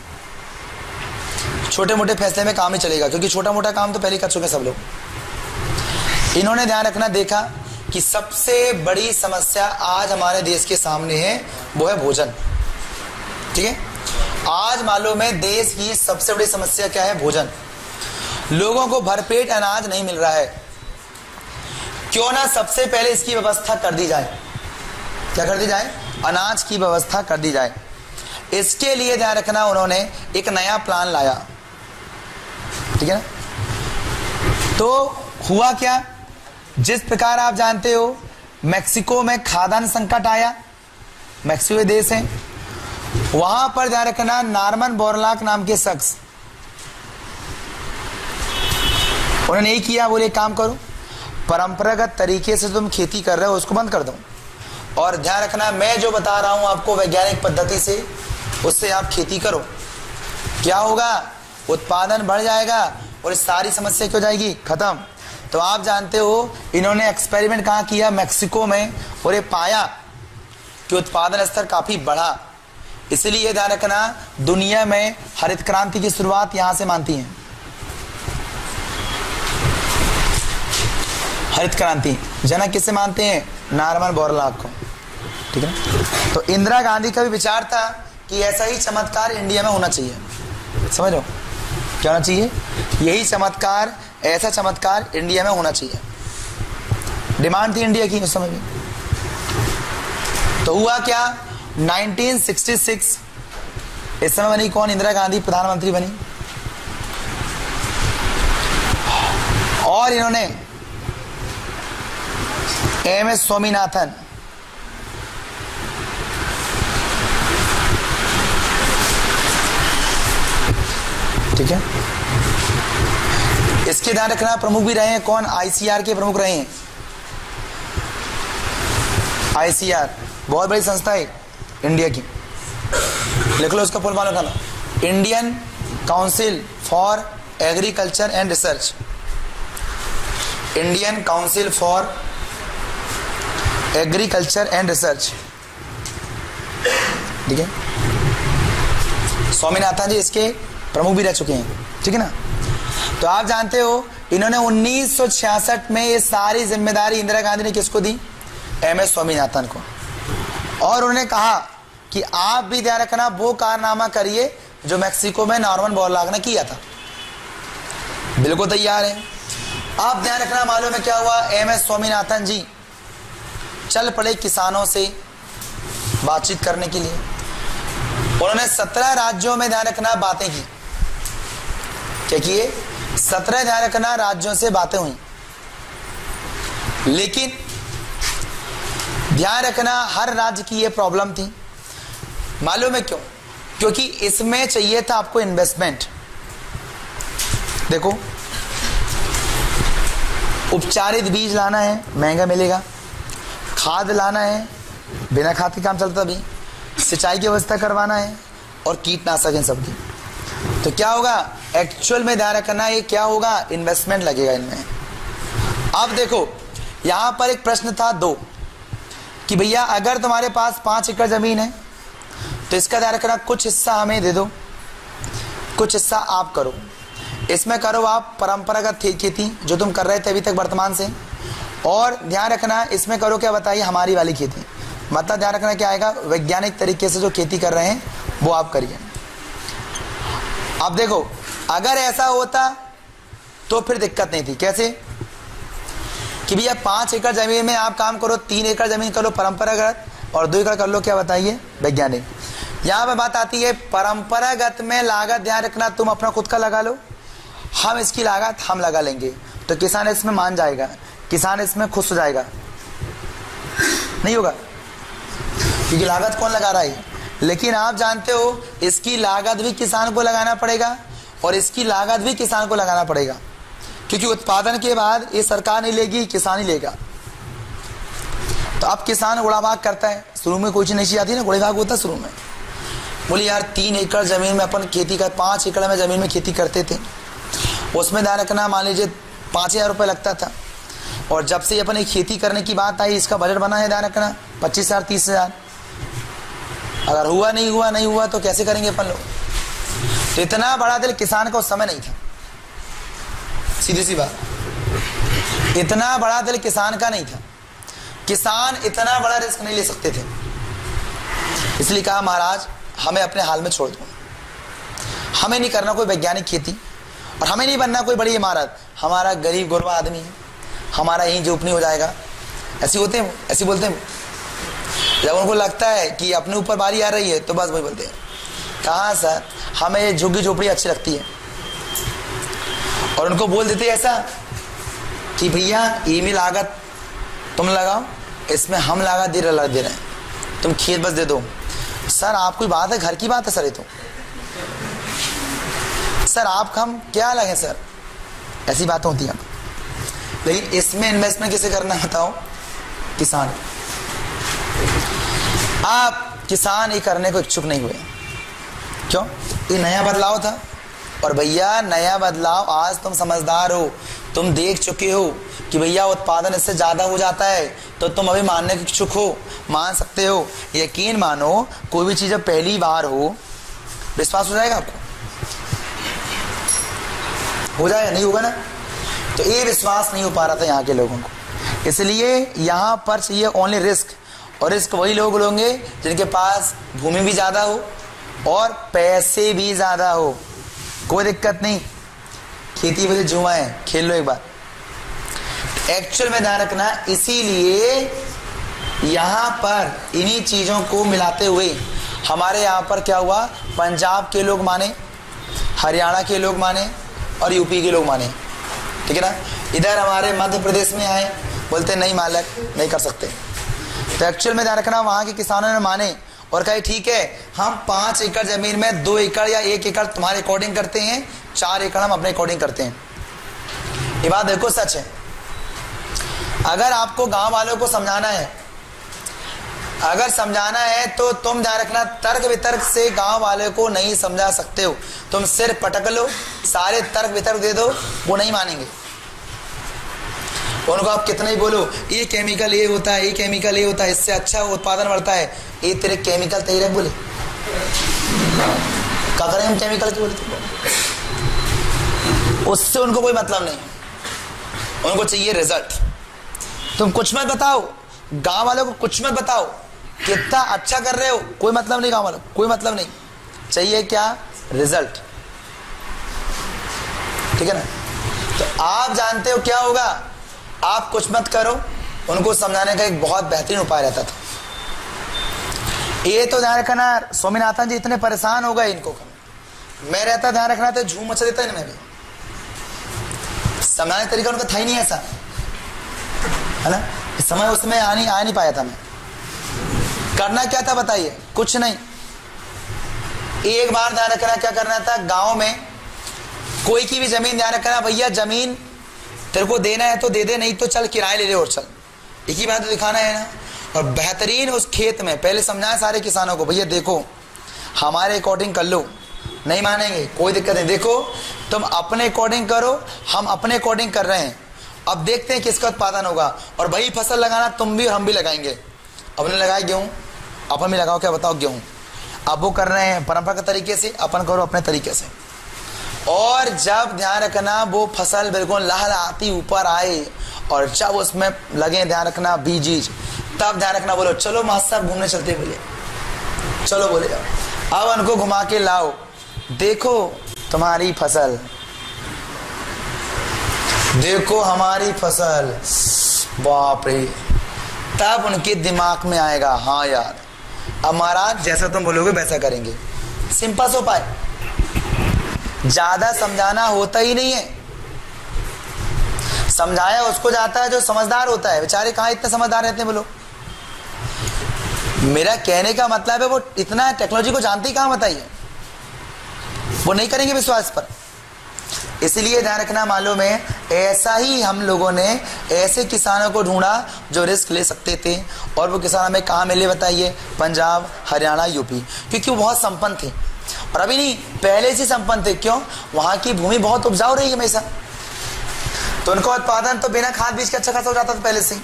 छोटे मोटे फैसले में काम ही चलेगा, क्योंकि छोटा मोटा काम तो पहले कर चुके सब लोग। इन्होंने ध्यान रखना देखा कि सबसे बड़ी समस्या आज हमारे देश के सामने है, वो है भोजन, ठीक है। आज मालूम है देश की सबसे बड़ी समस्या क्या है? भोजन। लोगों को भरपेट अनाज नहीं मिल रहा है। क्यों ना सबसे पहले इसकी व्यवस्था कर दी जाए। क्या कर दी जाए? अनाज की व्यवस्था कर दी जाए। इसके लिए ध्यान रखना उन्होंने एक नया प्लान लाया, ठीक है ना। तो हुआ क्या, जिस प्रकार आप जानते हो मैक्सिको में खाद्यान्न संकट आया, मैक्सिको देश है, वहां पर ध्यान रखना नॉर्मन बोरलॉग नाम के शख्स, उन्होंने यही किया, बोले काम करो, परंपरागत तरीके से तुम खेती कर रहे हो उसको बंद कर दो, और ध्यान रखना मैं जो बता रहा हूं आपको वैज्ञानिक पद्धति से, उससे आप खेती करो। क्या होगा? उत्पादन बढ़ जाएगा और इस सारी समस्या क्यों जाएगी? खत्म। तो आप जानते हो इन्होंने एक्सपेरिमेंट कहाँ किया? मैक्सिको में, और ये पाया कि उत्पादन स्तर काफी बढ़ा। इसलिए ध्यान रखना दुनिया में हरित क्रांति की शुरुआत यहां से मानती है। हरित क्रांति जनक किसे मानते हैं? नॉर्मन बोरलॉग को, ठीक है। तो इंदिरा गांधी का भी विचार था कि ऐसा ही चमत्कार इंडिया में होना चाहिए। समझ लो क्या होना चाहिए? यही चमत्कार, ऐसा चमत्कार इंडिया में होना चाहिए। डिमांड थी इंडिया की उस समय में। तो हुआ क्या? 1966 इस समय बनी कौन? इंदिरा गांधी प्रधानमंत्री बनी, और इन्होंने एम.एस. स्वामीनाथन, ठीक है, इसके ध्यान रखना प्रमुख भी रहे हैं कौन? आईसीआर के प्रमुख रहे हैं। आईसीआर बहुत बड़ी संस्था है इंडिया की, लिख लो उसका फुल फॉर्म लिखना, Indian council for agriculture and research. Indian council for agriculture and research, ठीक है। स्वामीनाथन जी इसके प्रमुख भी रह चुके हैं, ठीक है ना। तो आप जानते हो इन्होंने 1966 में ये सारी जिम्मेदारी इंदिरा गांधी ने किसको दी? एम.एस. स्वामीनाथन को। और उन्होंने कहा कि आप भी ध्यान रखना वो कारनामा करिए जो मैक्सिको में नॉर्मन बोरलॉग ने किया था। बिल्कुल तैयार है। आप ध्यान रखना मालूम है क्या हुआ? एम.एस. स्वामीनाथन जी चल पड़े किसानों से बातचीत करने के लिए। उन्होंने 17 राज्यों में ध्यान रखना बातें की। क्या किए? 17 ध्यान रखना राज्यों से बातें हुई। लेकिन ध्यान रखना हर राज्य की ये प्रॉब्लम थी। मालूम है क्यों? क्योंकि इसमें चाहिए था आपको इन्वेस्टमेंट। देखो, उपचारित बीज लाना है, महंगा मिलेगा। खाद लाना है, बिना खाद के काम चलता भी। सिंचाई की व्यवस्था करवाना है, और कीटनाशक इन सबकी। तो क्या होगा? एक्चुअल में ध्यान रखना ये क्या होगा? इन्वेस्टमेंट लगेगा इनमें। अब देखो यहां पर एक प्रश्न था 2 कि भैया अगर तुम्हारे पास 5 एकड़ जमीन है तो इसका ध्यान रखना कुछ हिस्सा हमें दे दो, कुछ हिस्सा आप करो। इसमें करो आप परंपरागत खेती जो तुम कर रहे थे अभी तक वर्तमान से, और ध्यान रखना इसमें करो क्या? बताइए, हमारी वाली खेती। मतलब ध्यान रखना क्या आएगा, वैज्ञानिक तरीके से जो खेती कर रहे हैं वो आप करिए। अब देखो, अगर ऐसा होता तो फिर दिक्कत नहीं थी। कैसे कि भैया 5 एकड़ जमीन में आप काम करो, 3 एकड़ जमीन कर लो परंपरागत और 2 एकड़ कर लो क्या बताइए वैज्ञानिक। यहाँ पे बात आती है परंपरागत में लागत ध्यान रखना तुम अपना खुद का लगा लो, हम इसकी लागत हम लगा लेंगे, तो किसान इसमें मान जाएगा, किसान इसमें खुश हो जाएगा? नहीं होगा, क्योंकि लागत कौन लगा रहा है। लेकिन आप जानते हो इसकी लागत भी किसान को लगाना पड़ेगा और इसकी लागत भी किसान को लगाना पड़ेगा, क्योंकि उत्पादन के बाद ये सरकार नहीं लेगी, किसान ही लेगा। तो अब किसान उड़ाभाग करता है, शुरू में कोई चीज नहीं आती ना, उड़ाभाग होता शुरू में। बोले यार 3 एकड़ जमीन में अपन खेती कर, 5 एकड़ में जमीन में खेती करते थे, उसमें ध्यान रखना मान लीजिए 5,000 रुपये लगता था, और जब से अपन खेती करने की बात आई इसका बजट बना है ध्यान रखना 25,000 30,000। अगर हुआ नहीं हुआ तो कैसे करेंगे अपन लोग। तो इतना बड़ा दिल किसान का उस समय नहीं था, सीधी सी बात, इतना बड़ा दिल किसान का नहीं था। किसान इतना बड़ा रिस्क नहीं ले सकते थे, इसलिए कहा महाराज हमें अपने हाल में छोड़ दो, हमें नहीं करना कोई वैज्ञानिक खेती और हमें नहीं बनना कोई बड़ी इमारत, हमारा गरीब गुरबा आदमी है, हमारा यहीं झोपड़ी हो जाएगा। ऐसे होते हैं, ऐसे बोलते हैं। जब उनको लगता है कि अपने ऊपर बारी आ रही है तो बस वही बोलते हैं, कहाँ सर हमें झुग्गी झोपड़ी अच्छी लगती है। और उनको बोल देते ऐसा कि भैया ये भी लागत तुम लगाओ, इसमें हम लागत दे रहे हैं, तुम खेत बस दे दो। सर आप कोई बात है, घर की बात है सर, ये तो सर आप हम क्या लगे सर, ऐसी बातें होती हैं। लेकिन इसमें इन्वेस्टमेंट किसे करना बताओ, किसान। आप किसान ये करने को इच्छुक नहीं हुए, क्यों? ये नया बदलाव था, और भैया नया बदलाव आज तुम समझदार हो, तुम देख चुके हो कि भैया उत्पादन इससे ज्यादा हो जाता है, तो तुम अभी मानने के इच्छुक हो, मान सकते हो। यकीन मानो कोई भी चीज जब पहली बार हो विश्वास हो जाएगा आपको, हो जाएगा नहीं होगा ना। तो ये विश्वास नहीं हो पा रहा था यहाँ के लोगों को, इसलिए यहाँ पर चाहिए ओनली रिस्क, और रिस्क वही लोग लोगे जिनके पास भूमि भी ज्यादा हो और पैसे भी ज्यादा हो। कोई दिक्कत नहीं, खेती वजह जुआ है, खेल लो एक बार। एक्चुअल में ध्यान रखना, इसीलिए यहां पर इन्हीं चीजों को मिलाते हुए हमारे यहां पर क्या हुआ, पंजाब के लोग माने, हरियाणा के लोग माने और यूपी के लोग माने, ठीक है ना। इधर हमारे मध्य प्रदेश में आए, बोलते नहीं मालक नहीं कर सकते। तो एक्चुअल में ध्यान रखना वहां के किसानों ने माने और कहे ठीक है हम 5 एकड़ जमीन में 2 एकड़ या 1 एकड़ तुम्हारे अकॉर्डिंग करते हैं, 4 एकड़ हम अपने अकॉर्डिंग करते हैं। ये बात देखो सच है। अगर आपको गांव वालों को समझाना है, अगर समझाना है तो तुम ध्यान रखना तर्क वितर्क से गांव वाले को नहीं समझा सकते हो। तुम सिर पटक लो, सारे तर्क वितर्क दे दो, वो नहीं मानेंगे। उनको आप कितना ही बोलो ये केमिकल ये होता है, ये केमिकल ये होता है, इससे अच्छा उत्पादन बढ़ता है, ये तेरे केमिकल तेरे बोले क्या करें हम केमिकल की बोले, उससे उनको कोई मतलब नहीं, उनको चाहिए रिजल्ट। तुम कुछ मत बताओ, गांव वालों को कुछ मत बताओ, कितना अच्छा कर रहे हो कोई मतलब नहीं, गांव वालों कोई मतलब नहीं, चाहिए क्या, रिजल्ट, ठीक है ना। तो आप जानते हो क्या होगा, आप कुछ मत करो, उनको समझाने का एक बहुत बेहतरीन उपाय रहता था। ये तो ध्यान रखना स्वामीनाथन जी इतने परेशान हो गए इनको, मैं रहता ध्यान रखना तो झूम मचा देता इनमें भी, समझाने तरीका उनका था ही नहीं ऐसा, है ना। समय उसमें आ नहीं पाया था मैं। करना क्या था बताइए, कुछ नहीं। एक बार ध्यान रखना क्या करना था, गांव में कोई की भी जमीन ध्यान रखना, भैया जमीन तेरे को देना है तो दे दे, नहीं तो चल किराए ले ले और चल, एक ही बात तो दिखाना है ना। और बेहतरीन उस खेत में पहले समझाया सारे किसानों को, भैया देखो हमारे अकॉर्डिंग कर लो, नहीं मानेंगे कोई दिक्कत नहीं, देखो तुम अपने अकॉर्डिंग करो, हम अपने अकॉर्डिंग कर रहे हैं, अब देखते हैं किसका उत्पादन होगा। और वही फसल लगाना तुम भी और हम भी लगाएंगे। अपने लगाए गेहूँ, अपन भी लगाओ, क्या बताओ गेहूँ, अब वो कर रहे हैं परंपरागत तरीके से, अपन करो अपने तरीके से। और जब ध्यान रखना वो फसल बिल्कुल लहलहाती ऊपर आए और जब उसमें लगे ध्यान रखना बीज तब ध्यान रखना, बोलो चलो मास्टर साहब घूमने चलते, बोले चलो, बोले अब उनको घुमा के लाओ, देखो तुम्हारी फसल, देखो हमारी फसल, बाप रे। तब उनके दिमाग में आएगा, हाँ यार अब महाराज जैसा तुम बोलोगे वैसा करेंगे। सिंपल सा उपाय, ज्यादा समझाना होता ही नहीं है, समझाया उसको जाता है जो समझदार होता है। बेचारे कहाँ इतने समझदार रहते हैं बोलो। मेरा कहने का मतलब है वो इतना टेक्नोलॉजी को जानते ही कहाँ, बताइए, वो नहीं करेंगे विश्वास पर। इसलिए ध्यान रखना, मालूम है ऐसा ही हम लोगों ने ऐसे किसानों को ढूंढा जो रिस्क ले सकते थे, और वो किसान हमें कहाँ मिले बताइए? पंजाब, हरियाणा, यूपी, क्योंकि वो बहुत संपन्न थे, और अभी नहीं पहले से संपन्न थे। क्यों? वहां की भूमि बहुत उपजाऊ रही हमेशा, तो उनका उत्पादन तो बिना खाद बीज के अच्छा खासा हो जाता था पहले से।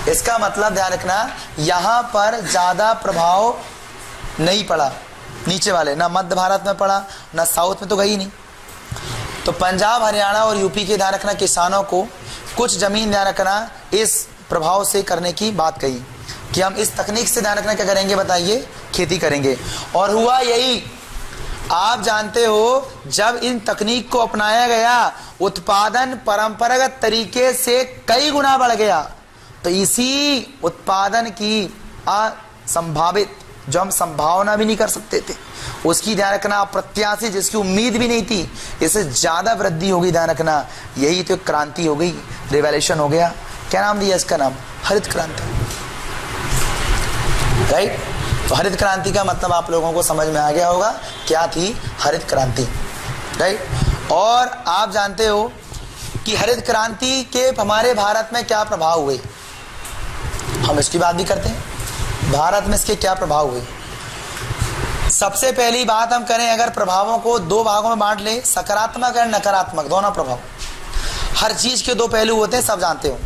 इसका मतलब ध्यान रखना, यहाँ पर ज्यादा प्रभाव नहीं पड़ा नीचे वाले, ना मध्य भारत में पड़ा, ना साउथ में तो गई नहीं। तो पंजाब, हरियाणा और यूपी के ध्यान रखना किसानों को कुछ जमीन ध्यान रखना इस प्रभाव से करने की बात कही कि हम इस तकनीक से ध्यान रखना क्या करेंगे बताइए? खेती करेंगे। और हुआ यही, आप जानते हो जब इन तकनीक को अपनाया गया, उत्पादन परंपरागत तरीके से कई गुना बढ़ गया। तो इसी उत्पादन की असंभावित, जो हम संभावना भी नहीं कर सकते थे, उसकी ध्यान रखना अप्रत्याशित, जिसकी उम्मीद भी नहीं थी, इससे ज्यादा वृद्धि होगी। ध्यान रखना, यही तो क्रांति हो गई, रिवॉल्यूशन हो गया। क्या नाम दिया इसका? नाम हरित क्रांति, राइट। तो हरित क्रांति का मतलब आप लोगों को समझ में आ गया होगा, क्या थी हरित क्रांति, राइट। और आप जानते हो कि हरित क्रांति के हमारे भारत में क्या प्रभाव हुए, हम इसकी बात भी करते हैं। भारत में इसके क्या प्रभाव हुए? सबसे पहली बात हम करें, अगर प्रभावों को दो भागों में बांट ले, सकारात्मक और नकारात्मक दोनों प्रभाव। हर चीज के दो पहलू होते हैं, सब जानते हो,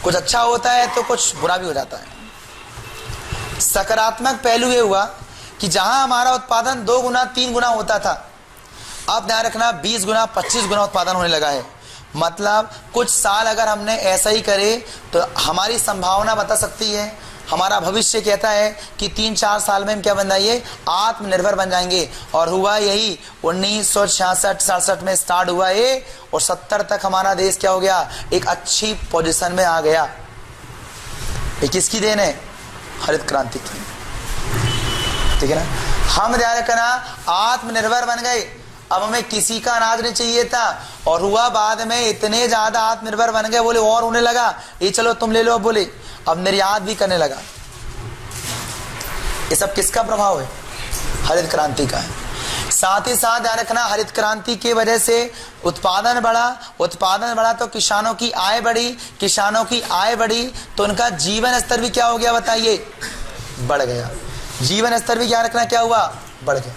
कुछ अच्छा होता है तो कुछ बुरा भी हो जाता है। सकारात्मक पहलू ये हुआ कि जहां हमारा उत्पादन 2 गुना 3 गुना होता था, अब ध्यान रखना 20 गुना 25 गुना उत्पादन होने लगा है। मतलब कुछ साल अगर हमने ऐसा ही करे तो हमारी संभावना बता सकती है, हमारा भविष्य कहता है कि 3-4 साल में हम क्या बन जाएंगे? आत्मनिर्भर बन जाएंगे। और हुआ यही, 1966-67 में स्टार्ट हुआ ये, और 70 तक हमारा देश क्या हो गया? एक अच्छी पोजीशन में आ गया। ये किसकी देन है? हरित क्रांति की, ठीक है ना। हम ध्यान रखना आत्मनिर्भर बन गए, अब हमें किसी का अनाज नहीं चाहिए था, और हुआ बाद में इतने ज्यादा आत्मनिर्भर बन गए, बोले और होने लगा, ये चलो तुम ले लो, बोले अब निर्यात भी करने लगा। ये सब किसका प्रभाव है? हरित क्रांति का है। साथ ही साथ ध्यान रखना, हरित क्रांति की वजह से उत्पादन बढ़ा, उत्पादन बढ़ा तो किसानों की आय बढ़ी, किसानों की आय बढ़ी तो उनका जीवन स्तर भी क्या हो गया बताइए? बढ़ गया। जीवन स्तर भी क्या रखना, क्या हुआ? बढ़ गया,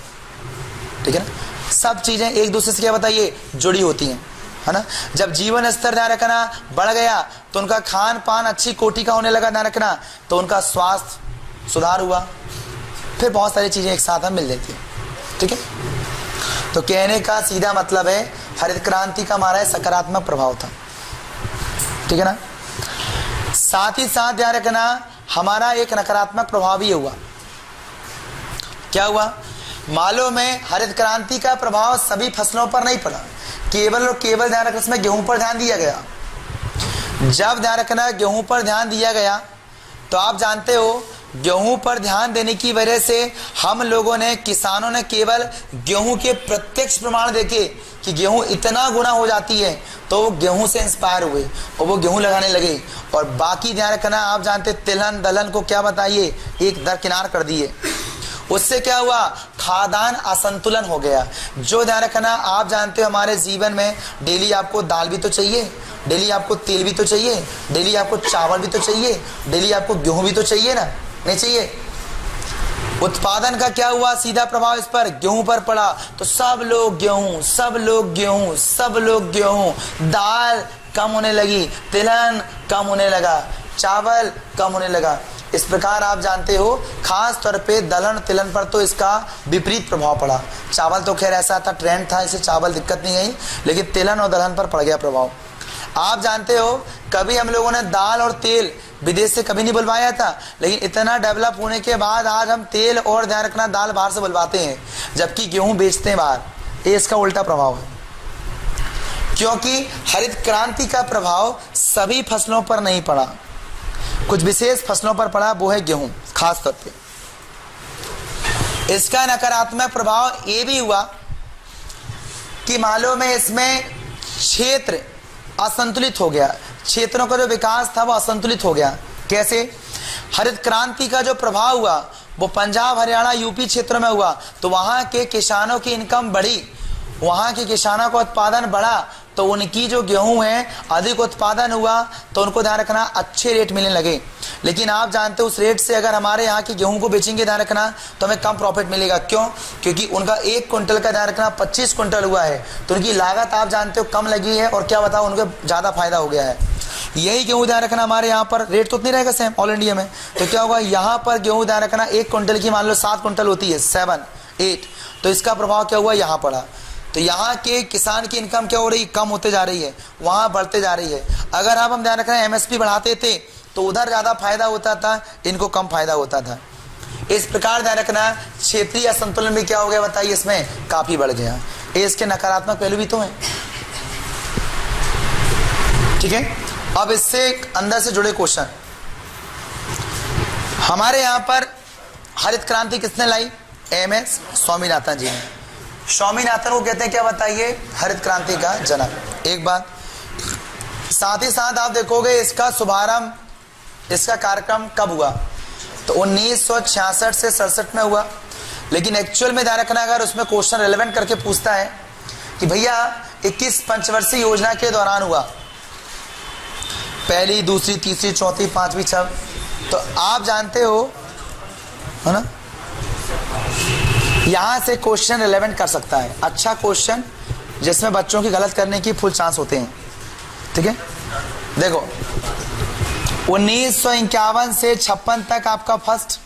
ठीक है ना। सब चीजें एक दूसरे से क्या बताइए? जुड़ी होती हैं, है ना। जब जीवन स्तर ध्यान रखना बढ़ गया तो उनका खान पान अच्छी कोटि का होने लगा, ध्यान रखना, तो उनका स्वास्थ्य सुधार हुआ, फिर बहुत सारी चीजें एक साथ हम मिल जाती है, ठीक है। तो कहने का सीधा मतलब है हरित क्रांति का हमारा सकारात्मक प्रभाव था, ठीक है ना। साथ ही साथ ध्यान रखना हमारा एक नकारात्मक प्रभाव भी हुआ। क्या हुआ? मालूम है हरित क्रांति का प्रभाव सभी फसलों पर नहीं पड़ा, केवल और केवल ध्यान रखना इसमें गेहूं पर ध्यान दिया गया। जब ध्यान रखना गेहूं पर ध्यान दिया गया तो आप जानते हो गेहूं पर ध्यान देने की वजह से हम लोगों ने, किसानों ने केवल गेहूं के प्रत्यक्ष प्रमाण देखे कि गेहूं इतना गुना हो जाती है, तो वो गेहूं से इंस्पायर हुए और वो गेहूं लगाने लगे। और बाकी ध्यान रखना आप जानते तिलहन दलहन को क्या बताइए? एक दरकिनार कर दिए। उससे क्या हुआ? खाद्यान्न असंतुलन हो गया। जो ध्यान रखना आप जानते हो हमारे जीवन में डेली आपको दाल भी तो चाहिए, डेली आपको तेल भी तो चाहिए, डेली आपको चावल भी तो चाहिए, डेली आपको गेहूं भी तो चाहिए ना, नहीं चाहिए? उत्पादन का क्या हुआ? सीधा प्रभाव इस पर गेहूं पर पड़ा, तो सब लोग गेहूं, सब लोग गेहूं, सब लोग गेहूं, दाल कम होने लगी, तिलहन कम होने लगा, चावल कम होने लगा। इस प्रकार आप जानते हो खास तौर पे दलहन तिलहन पर तो इसका विपरीत प्रभाव पड़ा। चावल तो खैर ऐसा था, ट्रेंड था, इसे चावल दिक्कत नहीं आई, लेकिन तिलहन और दलहन पर पड़ गया प्रभाव। आप जानते हो कभी हम लोगों ने दाल और तेल विदेश से कभी नहीं बुलवाया था, लेकिन इतना डेवलप होने के बाद आज हम तेल और ध्यान रखना दाल बाहर से बुलवाते हैं, जबकि गेहूं बेचते हैं बाहर। ये इसका उल्टा प्रभाव है, क्योंकि हरित क्रांति का प्रभाव सभी फसलों पर नहीं पड़ा, कुछ विशेष फसलों पर पड़ा, वो है गेहूं खास तौर पे। इसका नकारात्मक प्रभाव ये भी हुआ कि मालूम है इसमें क्षेत्र असंतुलित हो गया, क्षेत्रों का जो विकास था वो असंतुलित हो गया। कैसे? हरित क्रांति का जो प्रभाव हुआ वो पंजाब, हरियाणा, यूपी क्षेत्रों में हुआ, तो वहां के किसानों की इनकम बढ़ी, वहां के किसानों का उत्पादन बढ़ा, तो उनकी जो गेहूं है अधिक उत्पादन हुआ, तो उनको ध्यान रखना अच्छे रेट मिलने लगे। लेकिन आप जानते हो उस रेट से अगर हमारे यहाँ की गेहूं को बेचेंगे ध्यान रखना, तो हमें कम प्रॉफिट मिलेगा। क्यों? क्योंकि उनका 1 क्विंटल का ध्यान रखना 25 क्विंटल हुआ है, तो उनकी लागत आप जानते हो कम लगी है, और क्या बताओ उनको ज्यादा फायदा हो गया है। यही गेहूं ध्यान रखना हमारे यहाँ पर रेट तो उतनी रहेगा सेम ऑल इंडिया में, तो क्या होगा यहाँ पर गेहूं ध्यान रखना 1 क्विंटल की मान लो 7 क्विंटल होती है, 7, 8, तो इसका प्रभाव क्या हुआ यहाँ पड़ा। तो यहाँ के किसान की इनकम क्या हो रही, कम होते जा रही है, वहां बढ़ते जा रही है। अगर आप हम ध्यान रख रहे हैं एमएसपी बढ़ाते थे तो उधर ज्यादा फायदा होता था, इनको कम फायदा होता था। इस प्रकार ध्यान रखना क्षेत्रीय असंतुलन भी क्या हो गया बताइए, इसमें काफी बढ़ गया। इसके नकारात्मक पहलू भी तो है, ठीक है। अब इससे अंदर से जुड़े क्वेश्चन, हमारे यहां पर हरित क्रांति किसने लाई? एमएस स्वामीनाथन जी ने। स्वामीनाथन को कहते हैं क्या बताइए? हरित क्रांति का जनक। एक बात, साथ ही साथ आप देखोगे इसका शुभारंभ, इसका कार्यक्रम कब हुआ? तो 1966 से 67 में हुआ। लेकिन एक्चुअल में ध्यान रखना, अगर उसमें क्वेश्चन रिलेवेंट करके पूछता है कि भैया 21 पंचवर्षीय योजना के दौरान हुआ, पहली, दूसरी, तीसरी, चौथी, पांचवी, छह, तो आप जानते हो है ना, यहां से क्वेश्चन रिलेवेंट कर सकता है। अच्छा क्वेश्चन जिसमें बच्चों की गलत करने की फुल चांस होते हैं, ठीक है। देखो 1951 से 56 तक आपका फर्स्ट,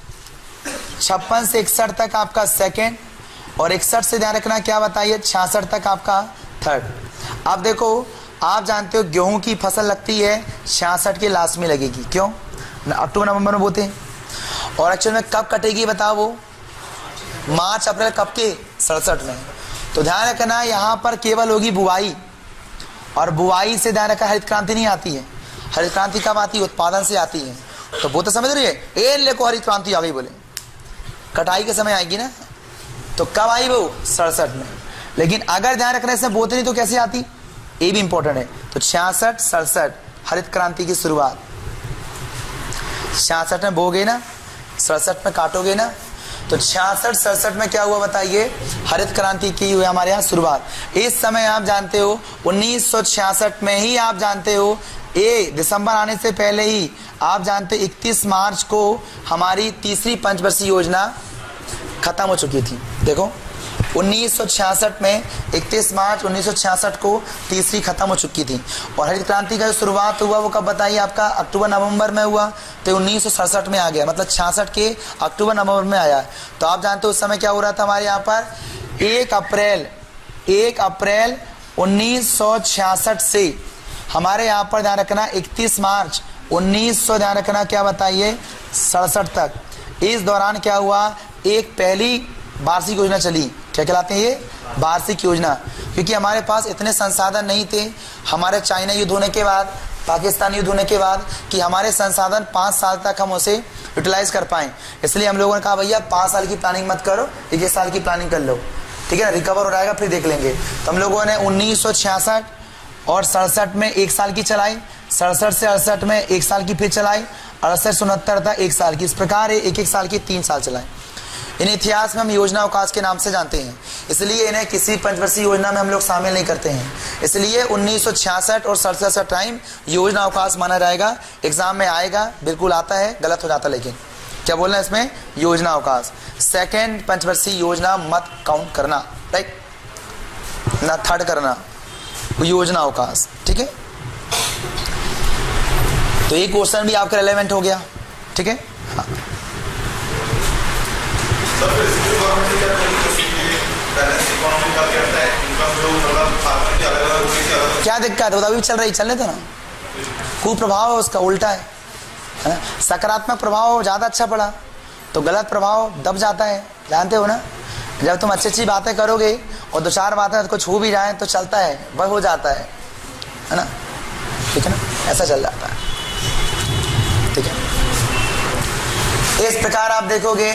56 से 61 तक आपका सेकंड, और 61 से ध्यान रखना क्या बताइए 66 तक आपका थर्ड। अब देखो आप जानते हो गेहूं की फसल लगती है 66 के लास्ट में लगेगी, क्यों? अक्टूबर नवंबर में बोते हैं, और एक्चुअल में कब कटेगी बताओ? वो मार्च अप्रैल, कब के? 67 में। तो ध्यान रखना यहाँ पर केवल होगी बुआई, और बुआई से ध्यान रखना हरित क्रांति नहीं आती है। हरित क्रांति कब आती है? उत्पादन से आती है। तो वो तो समझ रही है, ए लेको हरित क्रांति आ गई, बोले कटाई के समय आएगी ना, तो कब आई वो? 67 में। लेकिन अगर ध्यान रखना इसमें बोते नहीं तो कैसे आती, ये भी इंपॉर्टेंट है। तो 66, 67 हरित क्रांति की शुरुआत, 66 में बोगे ना, 67 में काटोगे ना, तो 66, 67 में क्या हुआ बताइए? हरित क्रांति की हुई हमारे यहाँ शुरुआत। इस समय आप जानते हो 1966 में ही आप जानते हो, ये दिसंबर आने से पहले ही आप जानते हो 31 मार्च को हमारी तीसरी पंचवर्षीय योजना खत्म हो चुकी थी। देखो 1966 में 31 मार्च 1966 को तीसरी खत्म हो चुकी थी, और हरित क्रांति का जो शुरुआत हुआ वो कब बताइए? आपका अक्टूबर नवंबर में हुआ, तो 1967 में आ गया, मतलब 66 के अक्टूबर नवंबर में आया। तो आप जानते हो उस समय क्या हो रहा था हमारे यहाँ पर? 1 अप्रैल 1966 से हमारे यहाँ पर ध्यान रखना 31 मार्च 1900 ध्यान रखना क्या बताइए 67 तक, इस दौरान क्या हुआ? एक पहली वार्षिक योजना चली। क्या कहलाते हैं ये? वार्षिक योजना। क्योंकि हमारे पास इतने संसाधन नहीं थे, हमारे चाइना युद्ध होने के बाद, पाकिस्तान युद्ध होने के बाद, कि हमारे संसाधन 5 साल तक हम उसे यूटिलाइज कर पाएं। इसलिए हम लोगों ने कहा भैया 5 साल की प्लानिंग मत करो, 1 साल की प्लानिंग कर लो, ठीक है ना, रिकवर हो जाएगा फिर देख लेंगे। तो हम लोगों ने 1966 और 67 में 1 साल की चलाई, 67 से 68 में 1 साल की फिर चलाई, 68 से 69 तक 1 साल की, इस प्रकार 1-1 साल की 3 साल चलाई। इन्हें इतिहास में हम योजना अवकाश के नाम से जानते हैं, इसलिए इन्हें किसी पंचवर्षीय योजना में हम लोग शामिल नहीं करते हैं। इसलिए 1966 और 67 टाइम योजना अवकाश माना जाएगा। एग्जाम में आएगा, बिल्कुल आता है, गलत हो जाता, लेकिन क्या बोलना है इसमें? योजना अवकाश। सेकेंड पंचवर्षीय योजना मत काउंट करना, राइट ना, थर्ड करना, योजना अवकाश, ठीक है। तो ये क्वेश्चन भी आपका रिलेवेंट हो गया, ठीक है। हाँ। क्या दिक्कत है? अभी चल रही, चलने दो ना, कुप्रभाव है उसका, उल्टा है, है ना। सकारात्मक प्रभाव ज़्यादा अच्छा पड़ा तो गलत प्रभाव दब जाता है, जानते हो ना। जब तुम अच्छी अच्छी बातें करोगे और दो चार बातें कुछ हो भी जाए तो चलता है, वह हो जाता है ना, ठीक है ना, ऐसा चल जाता है, ठीक है। इस प्रकार आप देखोगे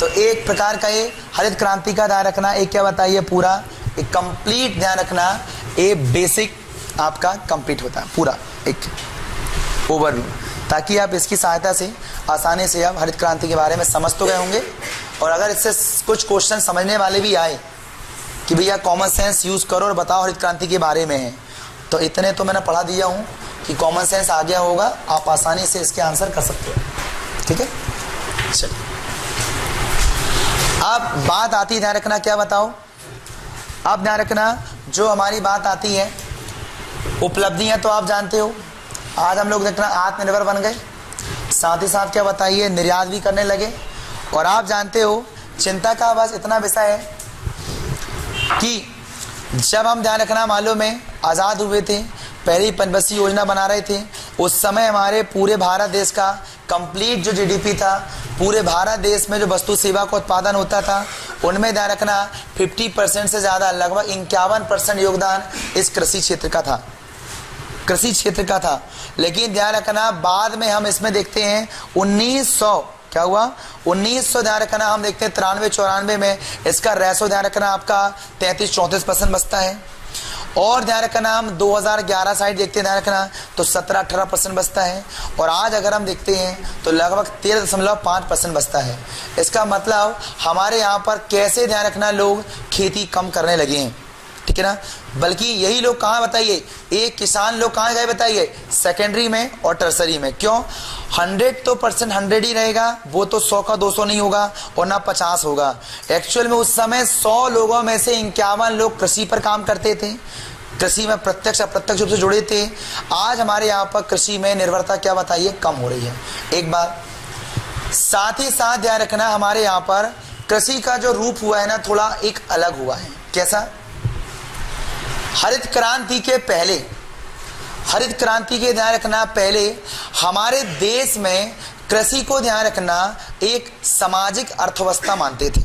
तो एक प्रकार का ये हरित क्रांति का ध्यान रखना, एक क्या बताइए, पूरा एक कंप्लीट ध्यान रखना, ये बेसिक आपका कंप्लीट होता है पूरा एक ओवरव्यू, ताकि आप इसकी सहायता से आसानी से आप हरित क्रांति के बारे में समझ तो गए होंगे। और अगर इससे कुछ क्वेश्चन समझने वाले भी आए कि भैया कॉमन सेंस यूज करो और बताओ हरित क्रांति के बारे में है, तो इतने तो मैंने पढ़ा दिया हूँ कि कॉमन सेंस आ गया होगा, आप आसानी से इसके आंसर कर सकते हो, ठीक है। चलिए अब बात आती है, ध्यान रखना, क्या बताओ, अब ध्यान रखना जो हमारी बात आती है उपलब्धियां, तो आप जानते हो आज हम लोग देखना आत्मनिर्भर बन गए, साथ ही साथ क्या बताइए निर्यात भी करने लगे। और आप जानते हो चिंता का बस इतना विषय है कि जब हम ध्यान रखना मालूम है आज़ाद हुए थे, पहली पंचवर्षीय योजना बना रहे थे, उस समय हमारे पूरे भारत देश का कंप्लीट जो जीडीपी था, पूरे भारत देश में जो वस्तु सेवा का उत्पादन होता था, उनमें ध्यान रखना 50% से ज़्यादा, लगभग 51% योगदान इस कृषि क्षेत्र का था, कृषि क्षेत्र का था। लेकिन ध्यान रखना बाद में हम इसमें देखते हैं 1900 क्या हुआ, 1900 ध्यान रखना हम देखते हैं 93-94 में इसका रेशो ध्यान रखना आपका 33-34% बचता है। और ध्यान रखना हम 2011 साइड देखते हैं ध्यान रखना तो 17-18% बचता है। और आज अगर हम देखते हैं तो लगभग 13.5% बचता है। इसका मतलब हमारे यहाँ पर कैसे ध्यान रखना लोग खेती कम करने लगे हैं, ठीक है ना। बल्कि यही लोग कहाँ बताइए, एक किसान लोग कहाँ गए बताइए, सेकेंडरी में और टर्सरी में। क्यों, 100 तो % 100 ही रहेगा, वो तो 100 का 200 नहीं होगा और ना 50 होगा। एक्चुअल में उस समय 100 लोगों में से 51 लोग कृषि पर काम करते थे, कृषि में प्रत्यक्ष अप्रत्यक्ष रूप से जुड़े थे। आज हमारे यहाँ पर कृषि में निर्भरता क्या बताइए कम हो रही है। एक बात साथ ही साथ ध्यान रखना हमारे यहाँ पर कृषि का जो रूप हुआ है ना थोड़ा एक अलग हुआ है। कैसा, हरित क्रांति के पहले, हरित क्रांति के ध्यान रखना पहले हमारे देश में कृषि को ध्यान रखना एक सामाजिक अर्थव्यवस्था मानते थे।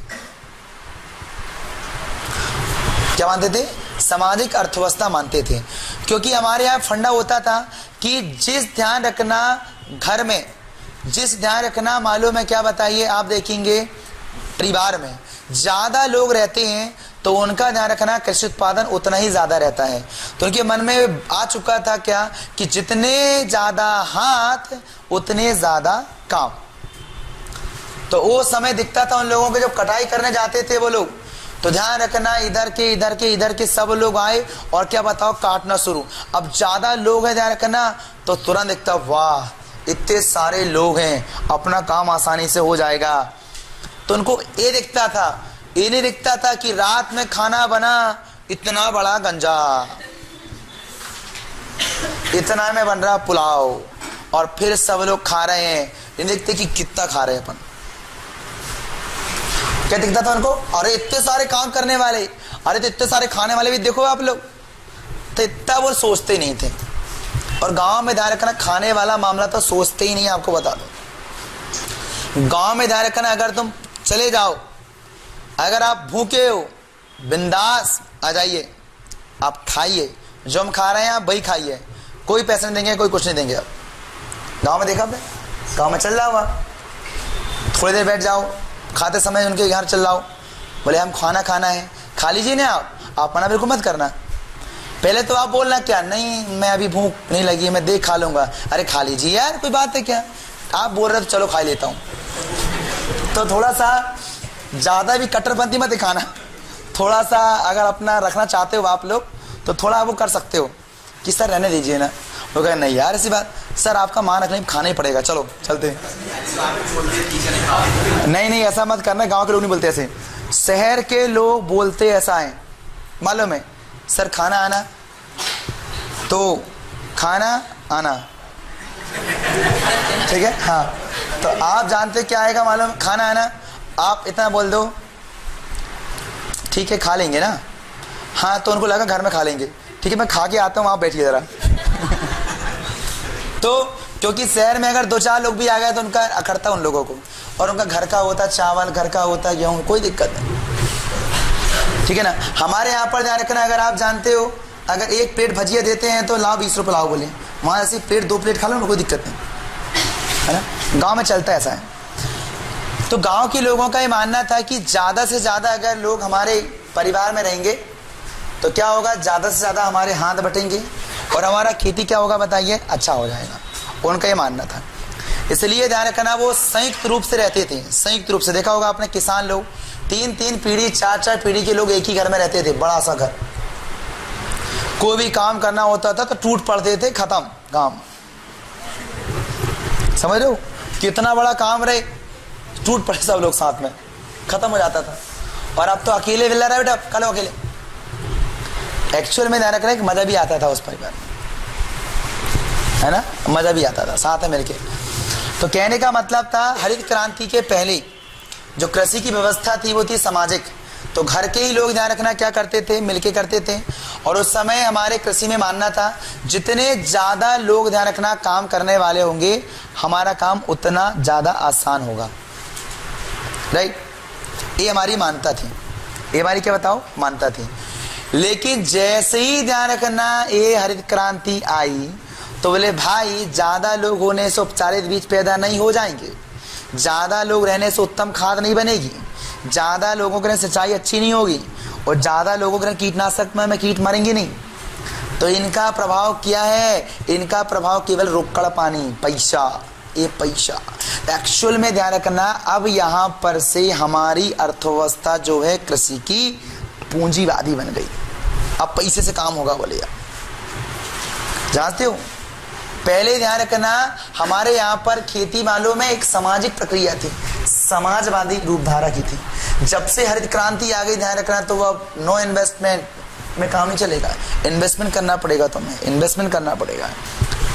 क्या मानते थे, सामाजिक अर्थव्यवस्था मानते थे। क्योंकि हमारे यहाँ फंडा होता था कि जिस ध्यान रखना घर में, जिस ध्यान रखना मालूम है क्या बताइए, आप देखेंगे परिवार में ज्यादा लोग रहते हैं तो उनका ध्यान रखना कृषि उत्पादन उतना ही ज्यादा रहता है। तो उनके मन में आ चुका था क्या कि जितने ज्यादा हाथ उतने ज्यादा काम। तो वो समय दिखता था उन लोगों के, जब कटाई करने जाते थे वो लोग, तो ध्यान रखना इधर के सब लोग आए और क्या बताओ काटना शुरू। अब ज्यादा लोग हैं ध्यान रखना तो तुरंत दिखता वाह इतने सारे लोग हैं, अपना काम आसानी से हो जाएगा। तो उनको ये दिखता था, ये नहीं दिखता था कि रात में खाना बना इतना बड़ा गंजा, इतना में बन रहा पुलाव और फिर सब लोग खा रहे हैं, नहीं दिखते कि कितना खा रहे हैं अपन। क्या दिखता था उनको, अरे इतने सारे काम करने वाले, अरे तो इतने सारे खाने वाले भी देखो आप लोग, तो इतना वो सोचते नहीं थे। और गांव में ध्यान रखना खाने वाला मामला तो सोचते ही नहीं, आपको बता दो। गांव में ध्यान रखना अगर तुम चले जाओ, अगर आप भूखे हो बिंदास आ जाइए, आप खाइए, जो हम खा रहे हैं आप वही खाइए, कोई पैसे नहीं देंगे, कोई कुछ नहीं देंगे। आप गांव में देखा आपने, गांव में चल रहा हुआ, थोड़ी देर बैठ जाओ, खाते समय उनके घर चल जाओ, बोले हम खाना खाना है, खा लीजिए ना, आप मना बिल्कुल मत करना। पहले तो आप बोलना क्या, नहीं मैं अभी भूख नहीं लगी, मैं देख खा लूंगा। अरे खा लीजिए यार, कोई बात है क्या, आप बोल रहे तो चलो खा लेता हूँ। तो थोड़ा सा ज्यादा भी कट्टरपंथी मत दिखाना, थोड़ा सा अगर अपना रखना चाहते हो आप लोग तो थोड़ा वो कर सकते हो कि सर रहने दीजिए ना। वो कहे नहीं यार ऐसी बात, सर आपका मान रखने खाना ही पड़ेगा, चलो चलते हैं। नहीं ऐसा मत करना, गांव के लोग नहीं बोलते ऐसे, शहर के लोग बोलते ऐसा है मालूम है, सर खाना आना, तो खाना आना, ठीक है हाँ। तो आप जानते क्या आएगा मालूम, खाना आना, आप इतना बोल दो ठीक है खा लेंगे ना, हाँ तो उनको लगा घर में खा लेंगे, ठीक है मैं खा के आता हूँ, आप बैठिए जरा। तो क्योंकि शहर में अगर 2-4 लोग भी आ गए तो उनका अखरता उन लोगों को, और उनका घर का होता चावल, घर का होता गेहूं, कोई दिक्कत नहीं, ठीक है ना। हमारे यहाँ पर ध्यान रखना, अगर आप जानते हो अगर एक प्लेट भजिया देते हैं तो लाओ 20 रुपये लाओ बोले, वहाँ ऐसी प्लेट 2 प्लेट खा लो ना, कोई दिक्कत नहीं, है ना। गाँव में चलता है ऐसा है। तो गांव के लोगों का ये मानना था कि ज़्यादा से ज़्यादा अगर लोग हमारे परिवार में रहेंगे तो क्या होगा, ज़्यादा से ज़्यादा हमारे हाथ बटेंगे और हमारा खेती क्या होगा बताइए, अच्छा हो जाएगा। उनका ये मानना था। इसलिए ध्यान रखना, वो संयुक्त रूप से रहते थे। संयुक्त रूप से देखा होगा आपने, किसान लोग 3-3 पीढ़ी 4-4 पीढ़ी के लोग एक ही घर में रहते थे, बड़ा सा घर। कोई भी काम करना होता था तो टूट पड़ते थे, खत्म काम। समझ रहे हो, कितना बड़ा काम रहे, टूट पड़े सब लोग साथ में, खत्म हो जाता था। और अब तो अकेले मिल रहा है बेटा, कल अकेले। एक्चुअल में ध्यान रखना कि मजा भी आता था उस परिवार में, है ना, मजा भी आता था साथ में मिलके। तो कहने का मतलब था, हरित क्रांति के पहले जो कृषि की व्यवस्था थी वो थी सामाजिक। तो घर के ही लोग ध्यान रखना क्या करते थे, मिलके करते थे। और उस समय हमारे कृषि में मानना था, जितने ज्यादा लोग ध्यान रखना काम करने वाले होंगे, हमारा काम उतना ज्यादा आसान होगा, राइट। ये हमारी मान्यता थी, ये हमारी क्या बताओ मान्यता थी। लेकिन जैसे ही ध्यान रखना ये हरित क्रांति आई तो बोले भाई, ज्यादा लोग होने से उपचारित बीज पैदा नहीं हो जाएंगे, ज्यादा लोग रहने से उत्तम खाद नहीं बनेगी, ज्यादा लोगों के सिंचाई अच्छी नहीं होगी, और ज्यादा लोगों के कीटनाशक में कीट मरेंगे नहीं। तो इनका प्रभाव क्या है, इनका प्रभाव केवल रोकड़ पानी, पैसा, ये पैसा। एक्चुअल में ध्यान रखना, अब यहां पर से हमारी अर्थव्यवस्था जो है कृषि की पूंजीवादी बन गई। अब पैसे से काम होगा बोले, जानते हो। पहले ध्यान रखना, हमारे यहाँ पर खेती मालूम में एक सामाजिक प्रक्रिया थी, समाजवादी रूपधारा की थी। जब से हरित क्रांति आ गई ध्यान रखना, तो वह नो इन्वेस्टमेंट में काम नहीं चलेगा, इन्वेस्टमेंट करना पड़ेगा, तुम्हें इन्वेस्टमेंट करना पड़ेगा।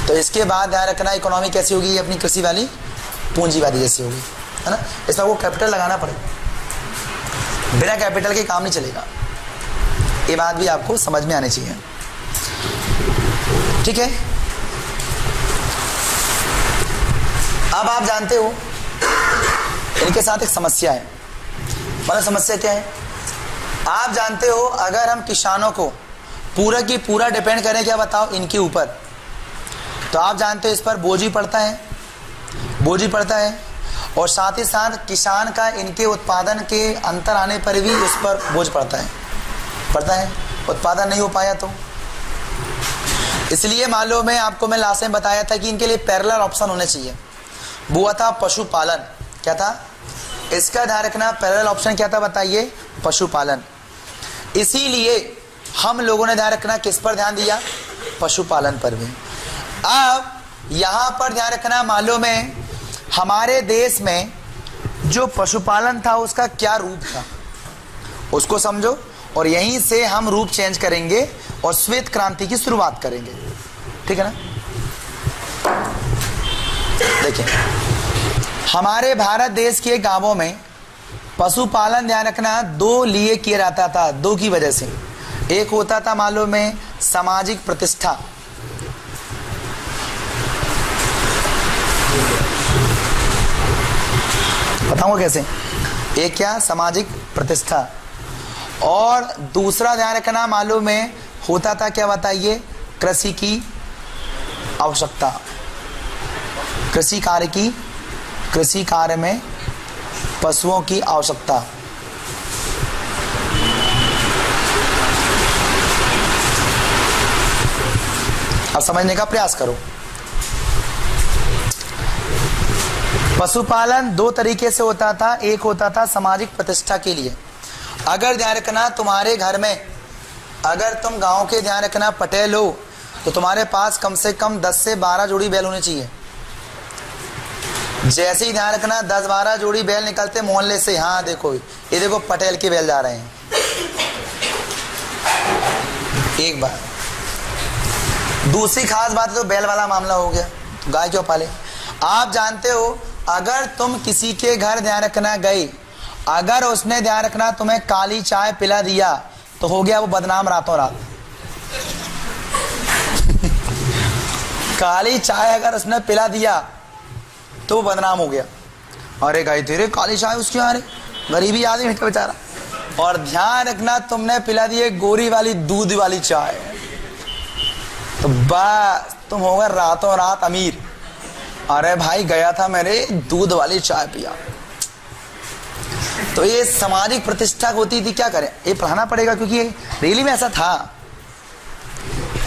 तो इसके बाद ध्यान रखना, इकोनॉमी कैसी होगी अपनी कृषि वाली, पूंजीवादी जैसी होगी, है ना। इसमें वो कैपिटल लगाना पड़ेगा, बिना कैपिटल के काम नहीं चलेगा। ये बात भी आपको समझ में आनी चाहिए, ठीक है। अब आप जानते हो इनके साथ एक समस्या है। मतलब समस्या क्या है, आप जानते हो अगर हम किसानों को पूरा की पूरा डिपेंड करें, क्या बताओ, इनके ऊपर, तो आप जानते हो इस पर बोझ ही पड़ता है, बोझ ही पड़ता है। और साथ ही साथ किसान का इनके उत्पादन के अंतर आने पर भी उस पर बोझ पड़ता है, उत्पादन नहीं हो पाया तो। इसलिए मालूम है आपको, मैं लास्ट में बताया था कि इनके लिए पैरेलल ऑप्शन होने चाहिए। वो था पशुपालन, क्या था इसका ध्यान रखना, पैरेलल ऑप्शन क्या था बताइए, पशुपालन। इसीलिए हम लोगों ने ध्यान रखना किस पर ध्यान दिया, पशुपालन पर भी। अब यहां पर ध्यान रखना, मालूम है हमारे देश में जो पशुपालन था उसका क्या रूप था, उसको समझो। और यहीं से हम रूप चेंज करेंगे और श्वेत क्रांति की शुरुआत करेंगे, ठीक है ना। देखिए, हमारे भारत देश के गांवों में पशुपालन ध्यान रखना 2 लिए किया जाता था, 2 की वजह से। एक होता था मालूम है सामाजिक प्रतिष्ठा, बताऊंगा कैसे। एक क्या, सामाजिक प्रतिष्ठा। और दूसरा ध्यान रखना मालूम है होता था क्या बताइए, कृषि की आवश्यकता, कृषि कार्य में पशुओं की आवश्यकता। अब समझने का प्रयास करो। पशुपालन 2 तरीके से होता था। एक होता था सामाजिक प्रतिष्ठा के लिए। अगर ध्यान रखना तुम्हारे घर में, अगर तुम गांव के ध्यान रखना पटेल हो, तो तुम्हारे पास कम से कम 10 से 12 जोड़ी बैल होने चाहिए। जैसे ही ध्यान रखना 10-12 जोड़ी बैल निकलते मोहल्ले से, हाँ देखो ये देखो पटेल के बैल जा रहे हैं, एक बार। दूसरी खास बात है तो बैल वाला मामला हो गया, गाय क्यों पाले। आप जानते हो अगर तुम किसी के घर ध्यान रखना गए, अगर उसने ध्यान रखना तुम्हें काली चाय पिला दिया तो हो गया वो बदनाम रातों रात। काली चाय अगर उसने पिला दिया तो वो बदनाम हो गया। अरे गाय तेरे काली चाय उसके यहाँ, गरीबी आदमी है बेचारा। और ध्यान रखना, तुमने पिला दी गोरी वाली दूध वाली चाय तो बस तुम होगा रातों रात अमीर। अरे भाई गया था मैंने दूध वाली चाय पिया। तो ये सामाजिक प्रतिष्ठा होती थी, क्या करें, ये पढ़ाना पड़ेगा क्योंकि ये रियली में ऐसा था,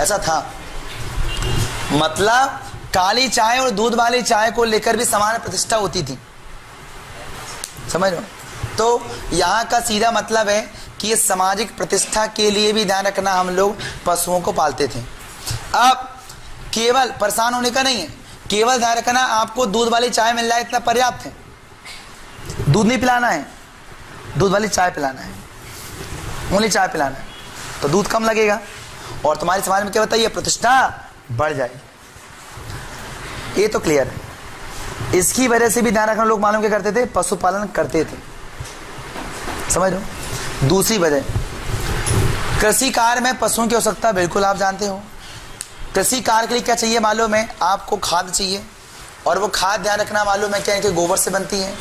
ऐसा था। मतलब काली चाय और दूध वाली चाय को लेकर भी समान प्रतिष्ठा होती थी, समझ लो। तो यहाँ का सीधा मतलब है कि ये सामाजिक प्रतिष्ठा के लिए भी ध्यान रखना, हम लोग पशुओं को पालते थे। अब केवल परेशान होने का नहीं है, केवल ध्यान रखना आपको दूध वाली चाय मिल जाए इतना पर्याप्त है। दूध नहीं पिलाना है, दूध वाली चाय पिलाना है, ओनली चाय पिलाना है, तो दूध कम लगेगा और तुम्हारे समाज में क्या बताइए, प्रतिष्ठा बढ़ जाएगी। ये तो क्लियर है। इसकी वजह से भी ध्यान रखना, लोग मालूम क्या करते थे, पशुपालन करते थे, समझ लो। दूसरी वजह, कृषि कार्य में पशुओं की आवश्यकता बिल्कुल आप जानते हो। कृषि कार्य के लिए क्या चाहिए मालूम है आपको, खाद चाहिए। और वो खाद ध्यान रखना मालूम है क्या, इनके गोबर से बनती है।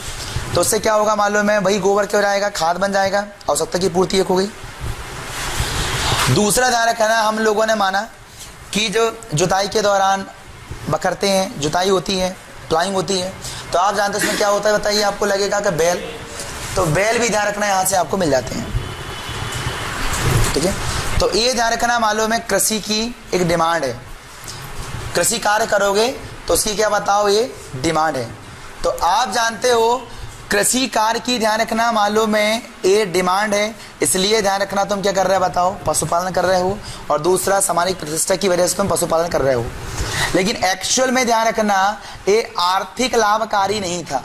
तो उससे क्या होगा मालूम है, वही गोबर क्या हो जाएगा, खाद बन जाएगा, आवश्यकता की पूर्ति एक हो गई। दूसरा ध्यान रखना, हम लोगों ने माना कि जो जुताई के दौरान बखरते हैं, जुताई होती है, प्लाइंग होती है, तो आप जानते हैं उसमें क्या होता है बताइए, आपको लगेगा कि बैल, तो बैल भी ध्यान रखना यहाँ से आपको मिल जाते हैं, ठीक है। तो ये ध्यान रखना मालूम है कृषि की एक डिमांड है। कृषि कार्य करोगे तो उसकी क्या बताओ, ये डिमांड है। तो आप जानते हो कृषि कार्य की ध्यान रखना मालूम है ये डिमांड है, इसलिए ध्यान रखना तुम क्या कर रहे हो बताओ, पशुपालन कर रहे हो। और दूसरा सामाजिक प्रतिष्ठा की वजह से तुम पशुपालन कर रहे हो। लेकिन एक्चुअल में ध्यान रखना ये आर्थिक लाभकारी नहीं था।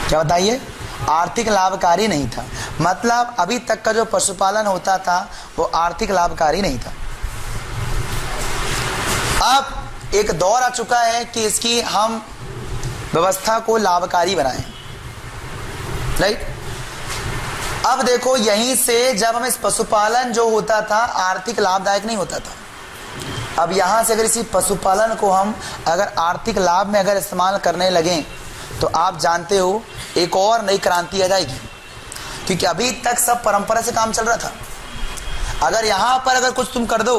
क्या बताइए, आर्थिक लाभकारी नहीं था। मतलब अभी तक का जो पशुपालन होता था वो आर्थिक लाभकारी नहीं था। अब एक दौर आ चुका है कि इसकी हम व्यवस्था को लाभकारी बनाएं, राइट। अब देखो यहीं से जब हम इस पशुपालन जो होता था आर्थिक लाभदायक नहीं होता था। अब यहां से अगर इसी पशुपालन को हम अगर आर्थिक लाभ में अगर इस्तेमाल करने लगें तो आप जानते हो एक और नई क्रांति आ जाएगी। क्योंकि अभी तक सब परंपरा से काम चल रहा था, अगर यहां पर अगर कुछ तुम कर दो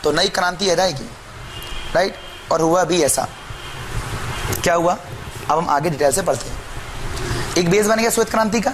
तो नई क्रांति आ जाएगी, राइट। और हुआ भी ऐसा। क्या हुआ, अब हम आगे डिटेल से पढ़ते हैं। एक बेस बन गया श्वेत क्रांति का।